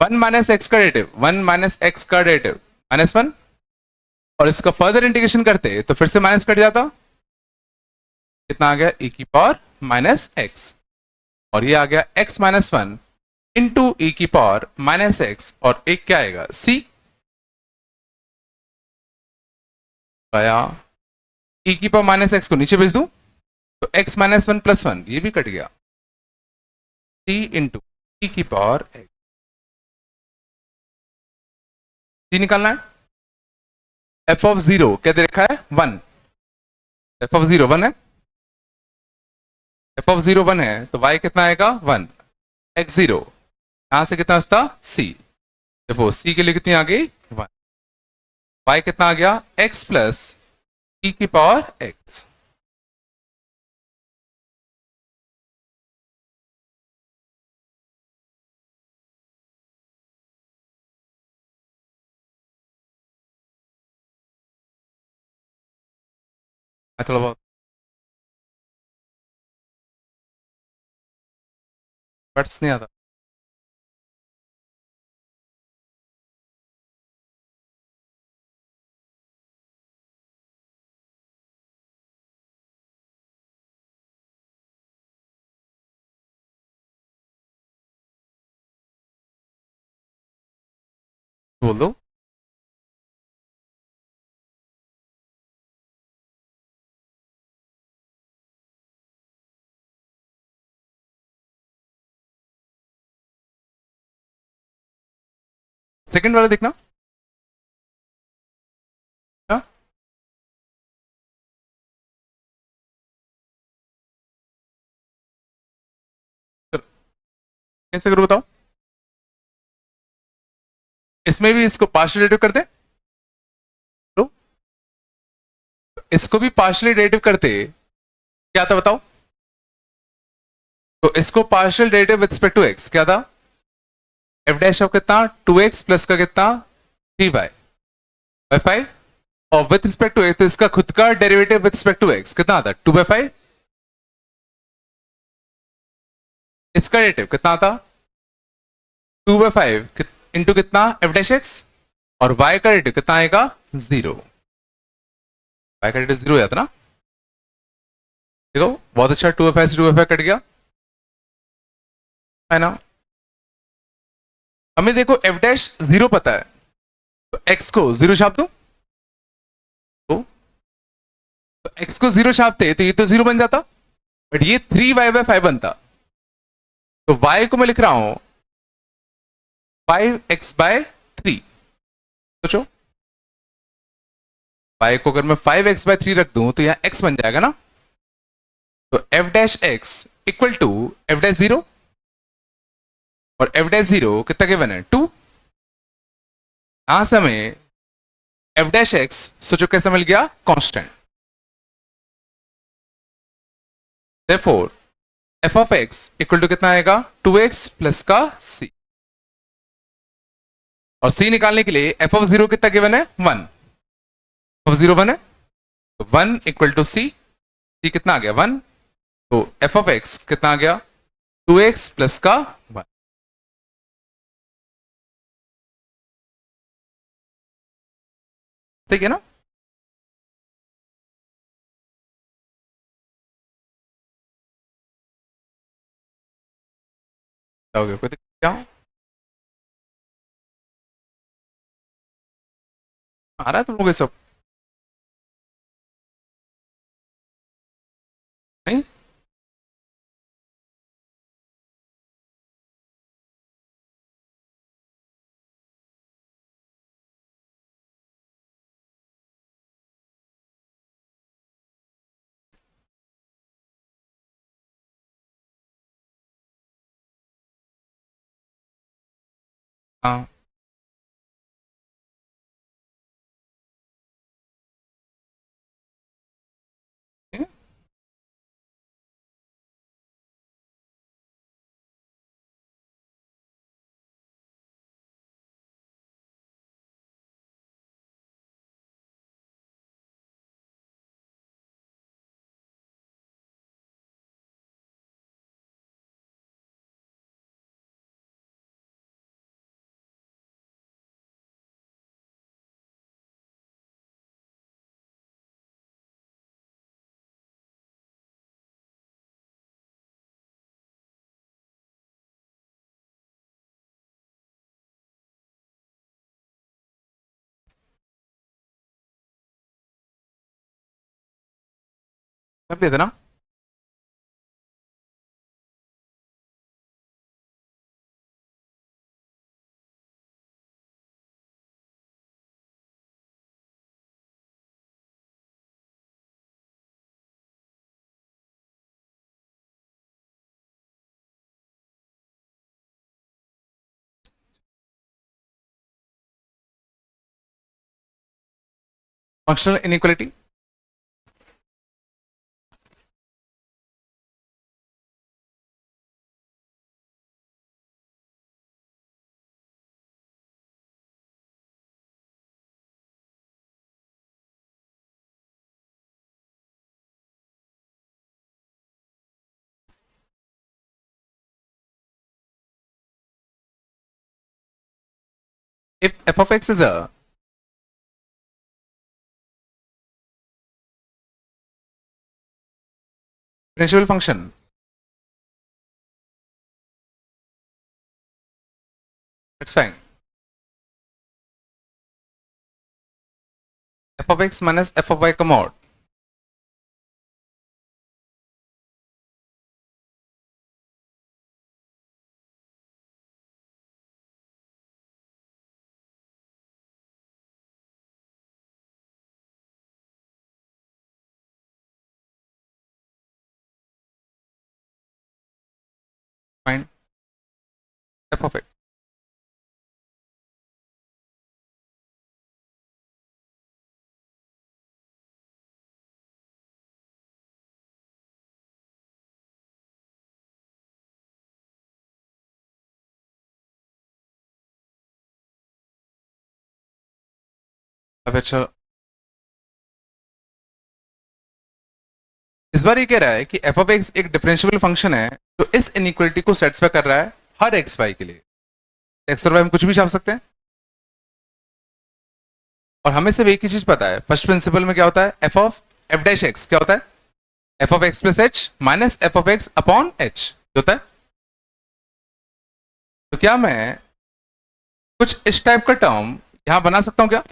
1 माइनस एक्स का डेरिवेटिव 1 माइनस एक्स का डेरिवेटिव माइनस 1, और इसका फर्दर इंटीग्रेशन करते तो फिर से माइनस कट जाता, कितना आ गया e की पावर माइनस एक्स, और ये आ गया x माइनस 1 इंटू e की पावर माइनस एक्स, और एक क्या आएगा c, आया e की पावर माइनस एक्स को नीचे भेज दूं तो x माइनस 1 प्लस 1 ये भी कट गया, c इंटू e की पावर x, c निकालना है, f ऑफ 0 क्या दे रखा है 1, f ऑफ 0 1 है, f ऑफ 0 1 है तो y कितना आएगा 1, x0 यहां से कितना बचता c, देखो c के लिए कितनी आ गई 1, y कितना आ गया x प्लस e की पावर x, थोड़ा बहुत बट्स नहीं आता, बोल दो, सेकंड वाला देखना, हाँ? कैसे करो बताओ, इसमें भी इसको पार्शियल डेरिवेटिव करते, तो इसको भी पार्शियल डेरिवेटिव करते, क्या था बताओ, तो इसको partial derivative with respect to x क्या था एफ डैश ऑफ कितना 2x प्लस का कितना 3y बाय 5, और विद रिस्पेक्ट टू एक्स तो इसका खुद का derivative with respect to x कितना आता 2/5, इसका डेरिवेटिव कितना आता 2/5 इंटू कितना एफ डैश एक्स, और y का डेरिवेटिव कितना आएगा 0, y का डेरिवेटिव 0 आता ना, देखो बहुत अच्छा 2/5 से 2/5 कट गया है ना, हमें देखो f डैश 0 पता है तो x को 0 छाप दो, तो x को 0 छापते तो ये तो 0 बन जाता, बट ये 3y/5 बनता, तो y को मैं लिख रहा हूं 5x/3, सोचो y को अगर मैं 5x/3 रख दूं तो यहां x बन जाएगा ना, तो f dash x equal to f dash 0, और f डैश 0 कितना गिवन है 2, यहां से हमें f डैश x सोचो कैसे मिल गया constant, therefore f of x equal to कितना आएगा 2x प्लस का c, और सी निकालने के लिए एफ ऑफ जीरो कितना गिवन है 1, ऑफ जीरो 1 है, तो 1 इक्वल टू सी, सी कितना आ गया 1, तो एफ ऑफ एक्स कितना आ गया 2x प्लस का 1। ठीक है ना? क्या हो गया, कोई दिक्कत क्या आ रहा है तुम लोग ये सब? नहीं? हाँ। कर लेते ना। Functional inequality, if f of x is a differentiable function, that's fine. F of x minus f of y का mod, fine, f of x. अब अच्छा, इस बार ये कह रहा है कि f of x एक डिफरेंशिएबल फंक्शन है तो इस इनइक्वालिटी को सेटिस्फाई कर रहा है हर एक्स वाई के लिए। एक्स और वाई हम कुछ भी छाप सकते हैं, और हमें सिर्फ एक ही चीज पता है, फर्स्ट प्रिंसिपल में क्या होता है, f of f dash x क्या होता है, f of x plus h minus f of x upon H होता है। तो क्या मैं कुछ इस टाइप का टर्म यहां बना सकता हूं क्या,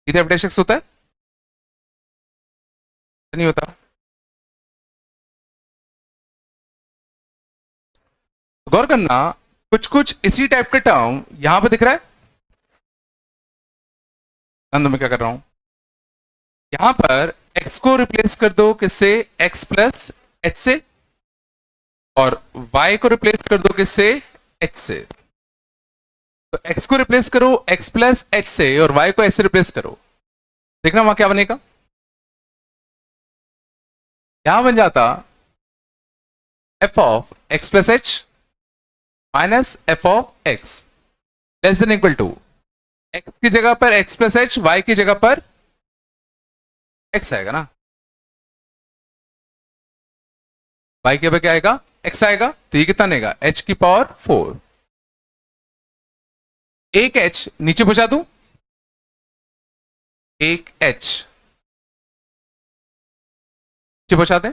इधर एफ डैश एक्स होता है, नहीं होता। गौर करना, कुछ कुछ इसी टाइप का टर्म यहां पे दिख रहा है। अंदर में क्या कर रहा हूं, यहां पर x को रिप्लेस कर दो किससे, x प्लस एच से, और y को रिप्लेस कर दो किससे, h से। तो x को रिप्लेस करो x प्लस एच से और y को h से रिप्लेस करो, देखना वहां क्या बनेगा, यहां बन जाता f of x plus h minus f of x less than equal to, एक्स की जगह पर एक्स प्लस एच, वाई की जगह पर एक्स आएगा ना, वाई के जगह क्या आएगा, एक्स आएगा, तो ये कितना देगा, एच की पावर 4। एक एच नीचे पहुंचा दूं, एक एच नीचे पहुंचा दें,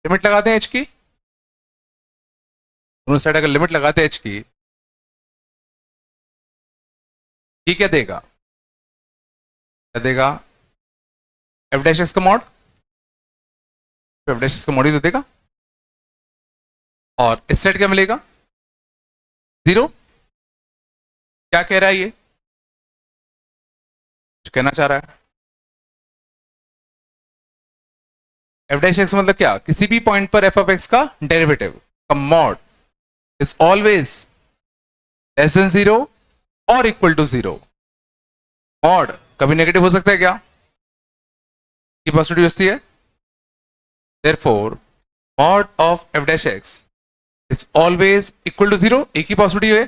लिमिट लगाते हैं एच की, दोनों साइड अगर लिमिट लगाते हैं एच की, ये क्या देगा, क्या देगा, एफ डैश एक्स का मॉड, एफ डैश एक्स का मॉड ही तो देगा, और इस साइड क्या मिलेगा, जीरो। क्या कह रहा है ये, कुछ कहना चाह रहा है, एफ डैश एक्स मतलब क्या, किसी भी पॉइंट पर एफ ऑफ एक्स का डेरिवेटिव का mod is always less than zero और इक्वल टू जीरो। मॉड कभी नेगेटिव हो सकता है क्या, की पॉसिबिलिटी बचती है, therefore mod of f dash x is always equal to zero, एक ही पॉसिबिलिटी है,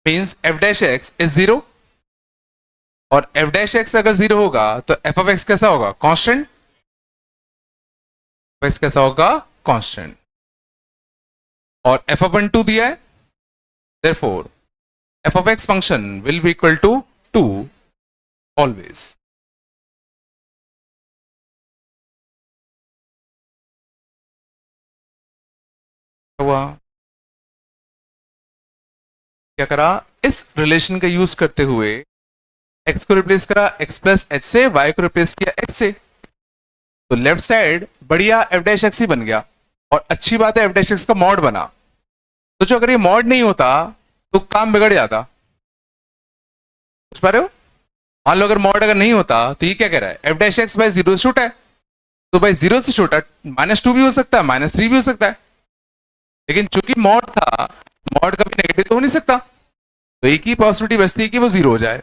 means f dash x is zero, और एफ डैश एक्स अगर जीरो होगा तो एफ ऑफ एक्स कैसा होगा, कांस्टेंट, एक्स कैसा होगा, कांस्टेंट, और एफ ऑफ 1 2 दिया है, therefore f of x function will be equal to 2 always. हुआ, क्या करा, इस रिलेशन का यूज करते हुए एक्स को रिप्लेस करा एक्स प्लस एच से, वाई को रिप्लेस किया एक्स से, तो लेफ्ट साइड बढ़िया एफ डैश एक्स ही बन गया, और अच्छी बात है एफ डैश एक्स का मॉड बना। तो जो अगर ये मॉड नहीं होता तो काम बिगड़ जाता, समझ पा रहे हो, मान लो अगर मॉड अगर नहीं होता तो ये क्या कह रहा है, F dash x by zero से छोटा है, तो भाई जीरो से छोटा माइनस टू भी हो सकता है, माइनस थ्री भी हो सकता है, लेकिन चूंकि मॉड था, मॉड कभी नेगेटिव तो हो नहीं सकता, तो एक ही पॉसिबिलिटी बचती है कि वो जीरो हो जाए।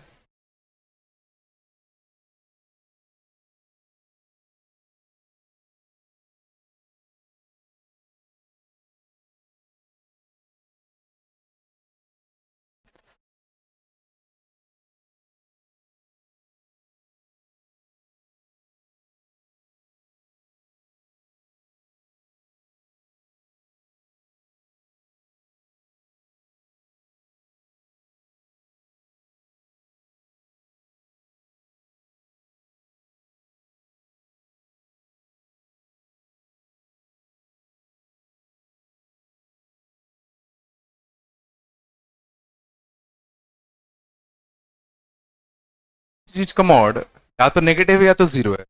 चीज का मॉड या तो नेगेटिव है या तो जीरो है,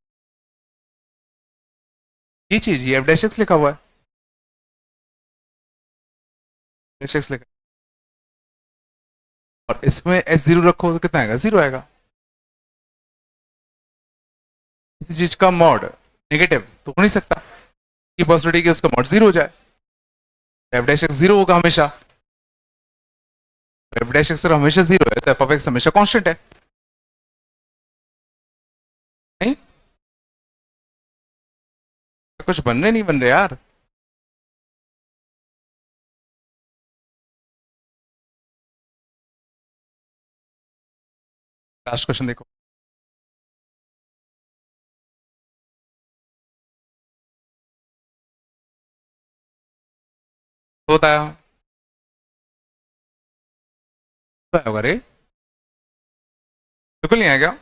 ये चीज ये एफ डैश एक्स लिखा हुआ है, डैश एक्स लिखा, और इसमें एस जीरो रखो तो कितना आएगा, जीरो आएगा। किसी चीज का मॉड नेगेटिव तो हो नहीं सकता, की पॉसिबिलिटी कि उसका मॉड जीरो हो जाए, एफ डैश एक्स जीरो होगा हमेशा, एफ डैश एक्स हमेशा जीरो है तो एफ ऑफ एक्स हमेशा कांस्टेंट है, नहीं, कुछ बनने नहीं बन रहे यार। लास्ट क्वेश्चन देखो, होता है होगा रे, बिल्कुल नहीं आएगा।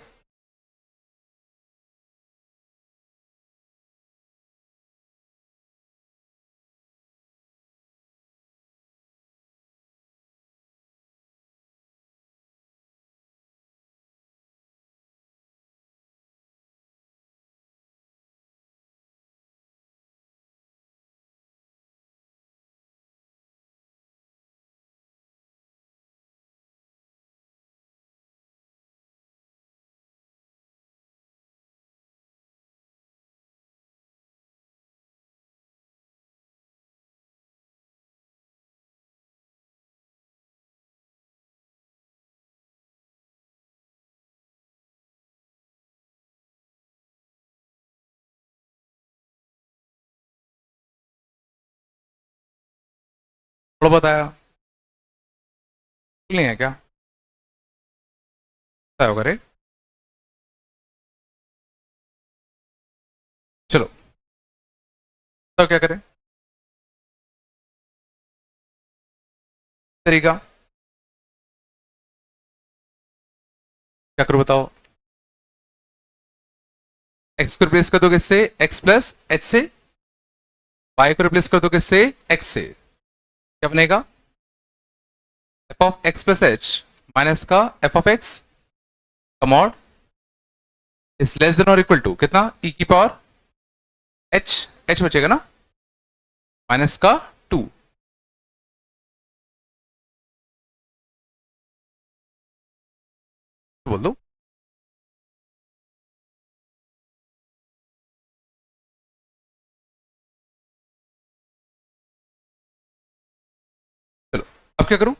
थोड़ा बताया नहीं है क्या? क्या होगा रे? चलो तो क्या करें तरीका? क्या करूं बताओ? एक्स को रिप्लेस कर दो किससे? एक्स प्लस एच से। वाई को रिप्लेस कर दो किससे? एक्स से। क्या बनेगा? F of x plus h minus का एफ ऑफ एक्स का मॉड इज लेस देन और इक्वल टू कितना? ई की पावर एच, एच बचेगा ना, माइनस का 2। बोल दो। चलो अब क्या करूं?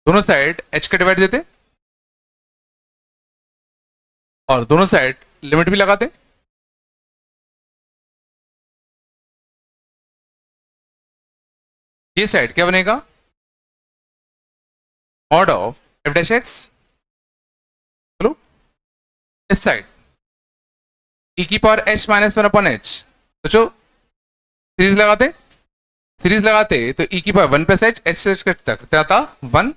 दोनों साइड एच का डिवाइड देते और दोनों साइड लिमिट भी लगाते। ये साइड क्या बनेगा? Mod of f dash x. चलो इस साइड ई की power H minus one upon H. सोचो सीरीज लगाते, सीरीज लगाते तो ई की power one plus H, H से एच तक क्या था? वन।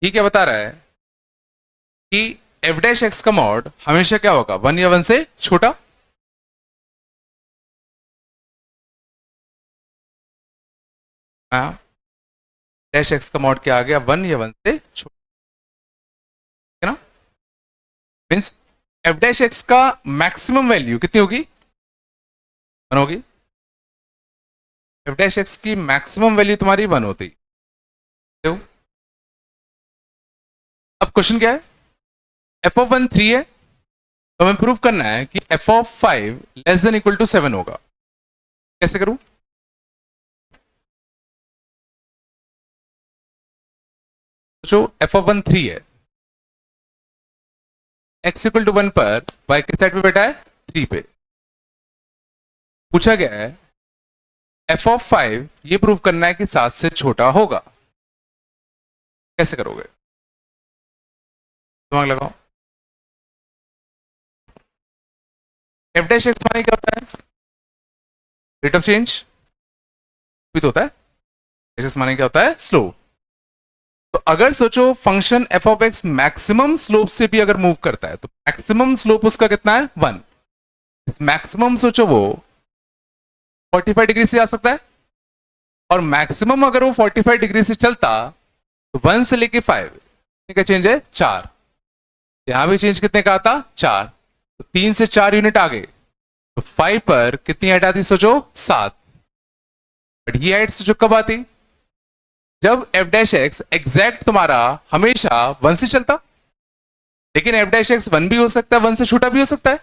ये क्या बता रहा है कि एफ डैश एक्स का मॉड हमेशा क्या होगा? वन या वन से छोटा। डैश एक्स का मॉड क्या आ गया? वन या वन से छोटा, है ना? मीन्स एफ डैश एक्स का मैक्सिमम वैल्यू कितनी होगी? वन होगी। एफ डैश एक्स की मैक्सिमम वैल्यू तुम्हारी वन होती। तो अब क्वेश्चन क्या है? एफ ऑफ वन थ्री है तो हमें प्रूव करना है कि f of five less than equal to seven होगा। कैसे करूं? जो एफ ऑफ वन थ्री है, एक्स इक्वल टू वन पर वाई किस साइड पे बैठा है? थ्री पे। पूछा गया है एफ ऑफ फाइव ये प्रूव करना है कि सात से छोटा होगा। कैसे करोगे? दिमाग लगाओ। एफ डैश एक्स माने क्या होता है? रेट ऑफ चेंज भी तो होता है। एच माने क्या होता है? स्लोप। तो अगर सोचो function F of x maximum slope से भी अगर मूव करता है तो मैक्सिमम स्लोप उसका कितना है? वन। इस मैक्सिमम सोचो वो 45 डिग्री से आ सकता है और मैक्सिमम अगर वो 45 डिग्री से चलता तो वन से लेके फाइव कितने का चेंज है? चार। यहां भी चेंज कितने का आता? चार। तो तीन से चार यूनिट आ गए तो फाइव पर कितनी हाइट आती? सोचो सात। बट ये हाइट सोचो कब आती? जब एफ डैश एक्स एग्जैक्ट तुम्हारा हमेशा वन से चलता। लेकिन एफ डैश एक्स वन भी हो सकता है, वन से छोटा भी हो सकता है।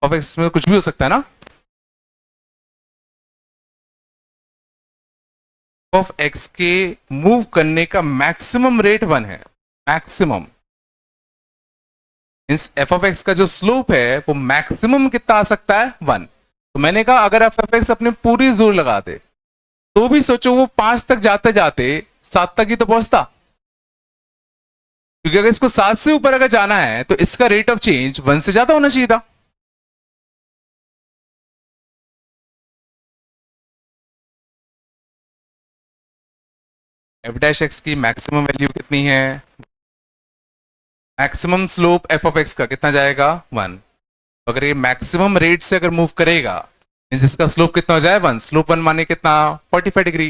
ऑफ एक्स में कुछ भी हो सकता है ना। ऑफ एक्स के मूव करने का मैक्सिमम रेट वन है। Maximum means F of x का जो स्लोप है वो मैक्सिमम कितना आ सकता है? वन। तो मैंने कहा अगर एफ ऑफ एक्स अपने पूरी जोर लगा दे तो भी सोचो वो पांच तक जाते जाते सात तक ही तो पहुंचता। क्योंकि अगर इसको सात से ऊपर अगर जाना है तो इसका रेट ऑफ चेंज वन से ज्यादा होना चाहिए था। एफ डैश एक्स की मैक्सिमम वैल्यू कितनी है? Maximum slope F of x का कितना जाएगा? वन। अगर ये मैक्सिमम रेट से अगर मूव करेगा मींस इसका स्लोप कितना हो जाए? वन। स्लोप वन माने कितना? 45 डिग्री।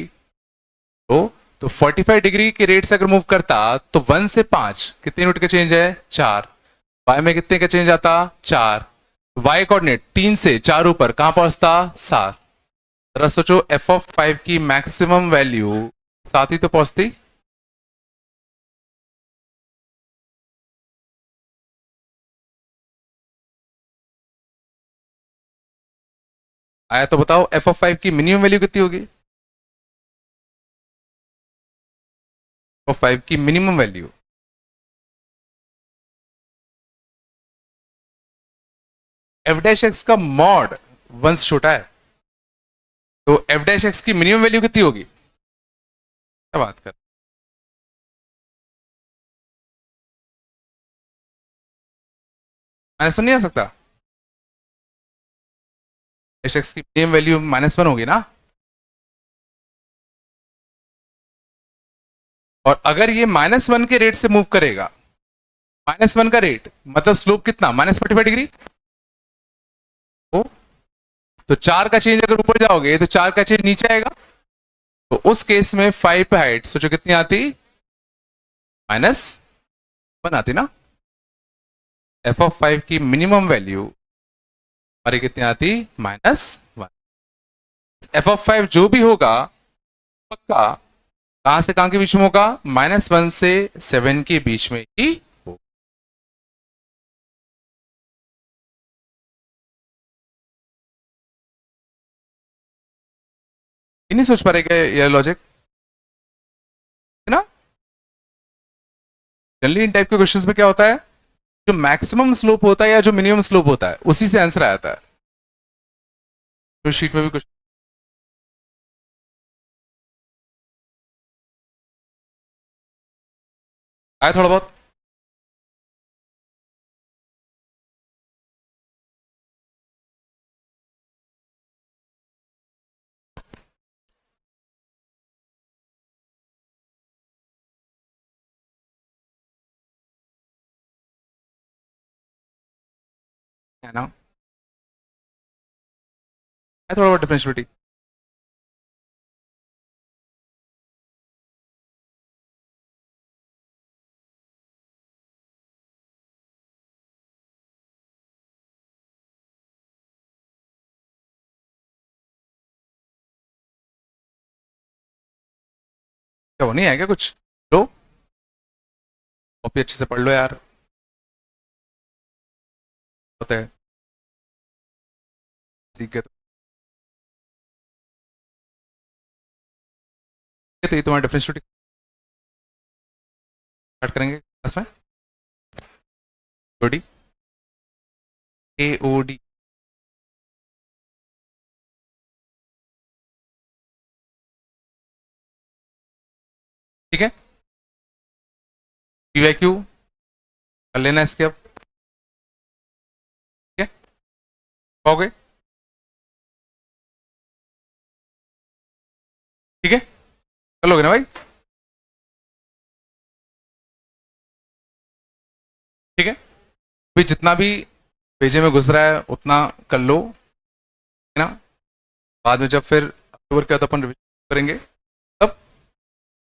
तो 45 डिग्री के रेट से अगर मूव करता तो वन से पांच कितने यूनिट का चेंज है? चार। वाई में कितने का चेंज आता? चार। वाई कोऑर्डिनेट तीन से चार ऊपर कहां पहुंचता? सात। जरा सोचो एफ ऑफ फाइव की मैक्सिमम वैल्यू सात ही तो पहुंचती। आया तो बताओ एफ ऑफ फाइव की मिनिमम वैल्यू कितनी होगी? ऑफ फाइव की minimum value F dash x का मॉड 1 से छोटा है, तो एफ डैश एक्स की मिनिमम वैल्यू कितनी होगी? क्या बात कर, माइनस वन नहीं आ सकता? एफ एक्स की मिनिमम वैल्यू -1 होगी ना। और अगर ये -1 के रेट से मूव करेगा, -1 का रेट मतलब स्लोप कितना, -45 डिग्री। तो 4 का चेंज अगर ऊपर जाओगे तो 4 का चेंज नीचे आएगा, तो उस केस में 5 पे हाइट सोचो कितनी आती, -1 आती ना। f(5) की मिनिमम वैल्यू हमारी कितनी आती, -1। f(5) जो भी होगा पक्का कहां से कहां के बीच में होगा, -1 से 7 के बीच में ही होगा। नहीं सोच पा रहे क्या ये लॉजिक, है ना? जनरली इन टाइप के क्वेश्चंस में क्या होता है, जो मैक्सिमम स्लोप होता है या जो मिनिमम स्लोप होता है उसी से आंसर आता है। तो शीट में भी कुछ आया थोड़ा बहुत। है ना, है थोड़ा बहुत डिफरेंशियलिटी। क्या वो नहीं है क्या कुछ, लो कॉपी अच्छे से पढ़ लो यार, होता है सीख गए तो ये तुम्हारा डिफरेंशियलिटी स्टार्ट करेंगे क्लास में। ओडी, AOD, ठीक है। PYQ कर लेना इसके अब, ठीक है, पाओगे, ठीक है, कर लोगे ना भाई, ठीक है। अभी जितना भी पेजे में घुस रहा है उतना कर लो, है ना। बाद में जब फिर अक्टूबर के बाद अपन रिविजन करेंगे तब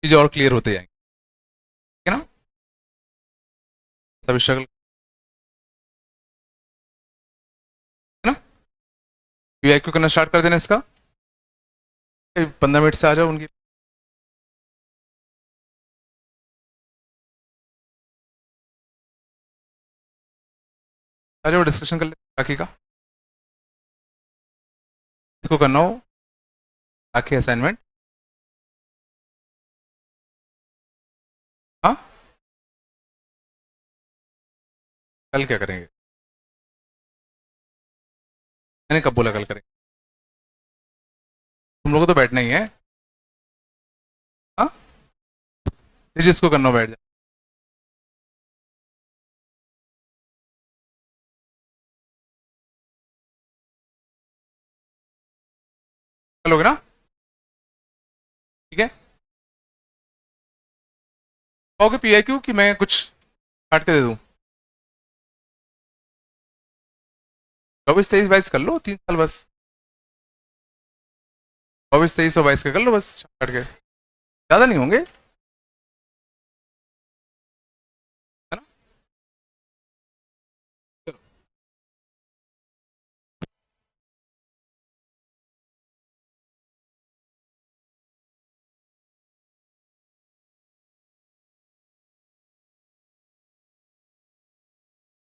चीजें और क्लियर होते जाएंगे, ठीक है ना। सब स्ट्रगल, है ना। PYQ करना स्टार्ट कर देना इसका, 15 मिनट से आ जाओ उनकी, आ जाओ डिस्कशन कर ले बाकी का, इसको करना हो बाकी असाइनमेंट। हाँ, कल क्या करेंगे, मैंने कब बोला कल करेंगे, तुम लोगों को तो बैठना ही है। हाँ, जिसको करना हो बैठ जाए, कल होगा ना, ठीक है। कहोगे PIQ कि मैं कुछ काट के दे दूं, 24, 23, 22 कर लो, 3 साल बस, 24, 23 और 22 के कर लो बस काट के, ज़्यादा नहीं होंगे।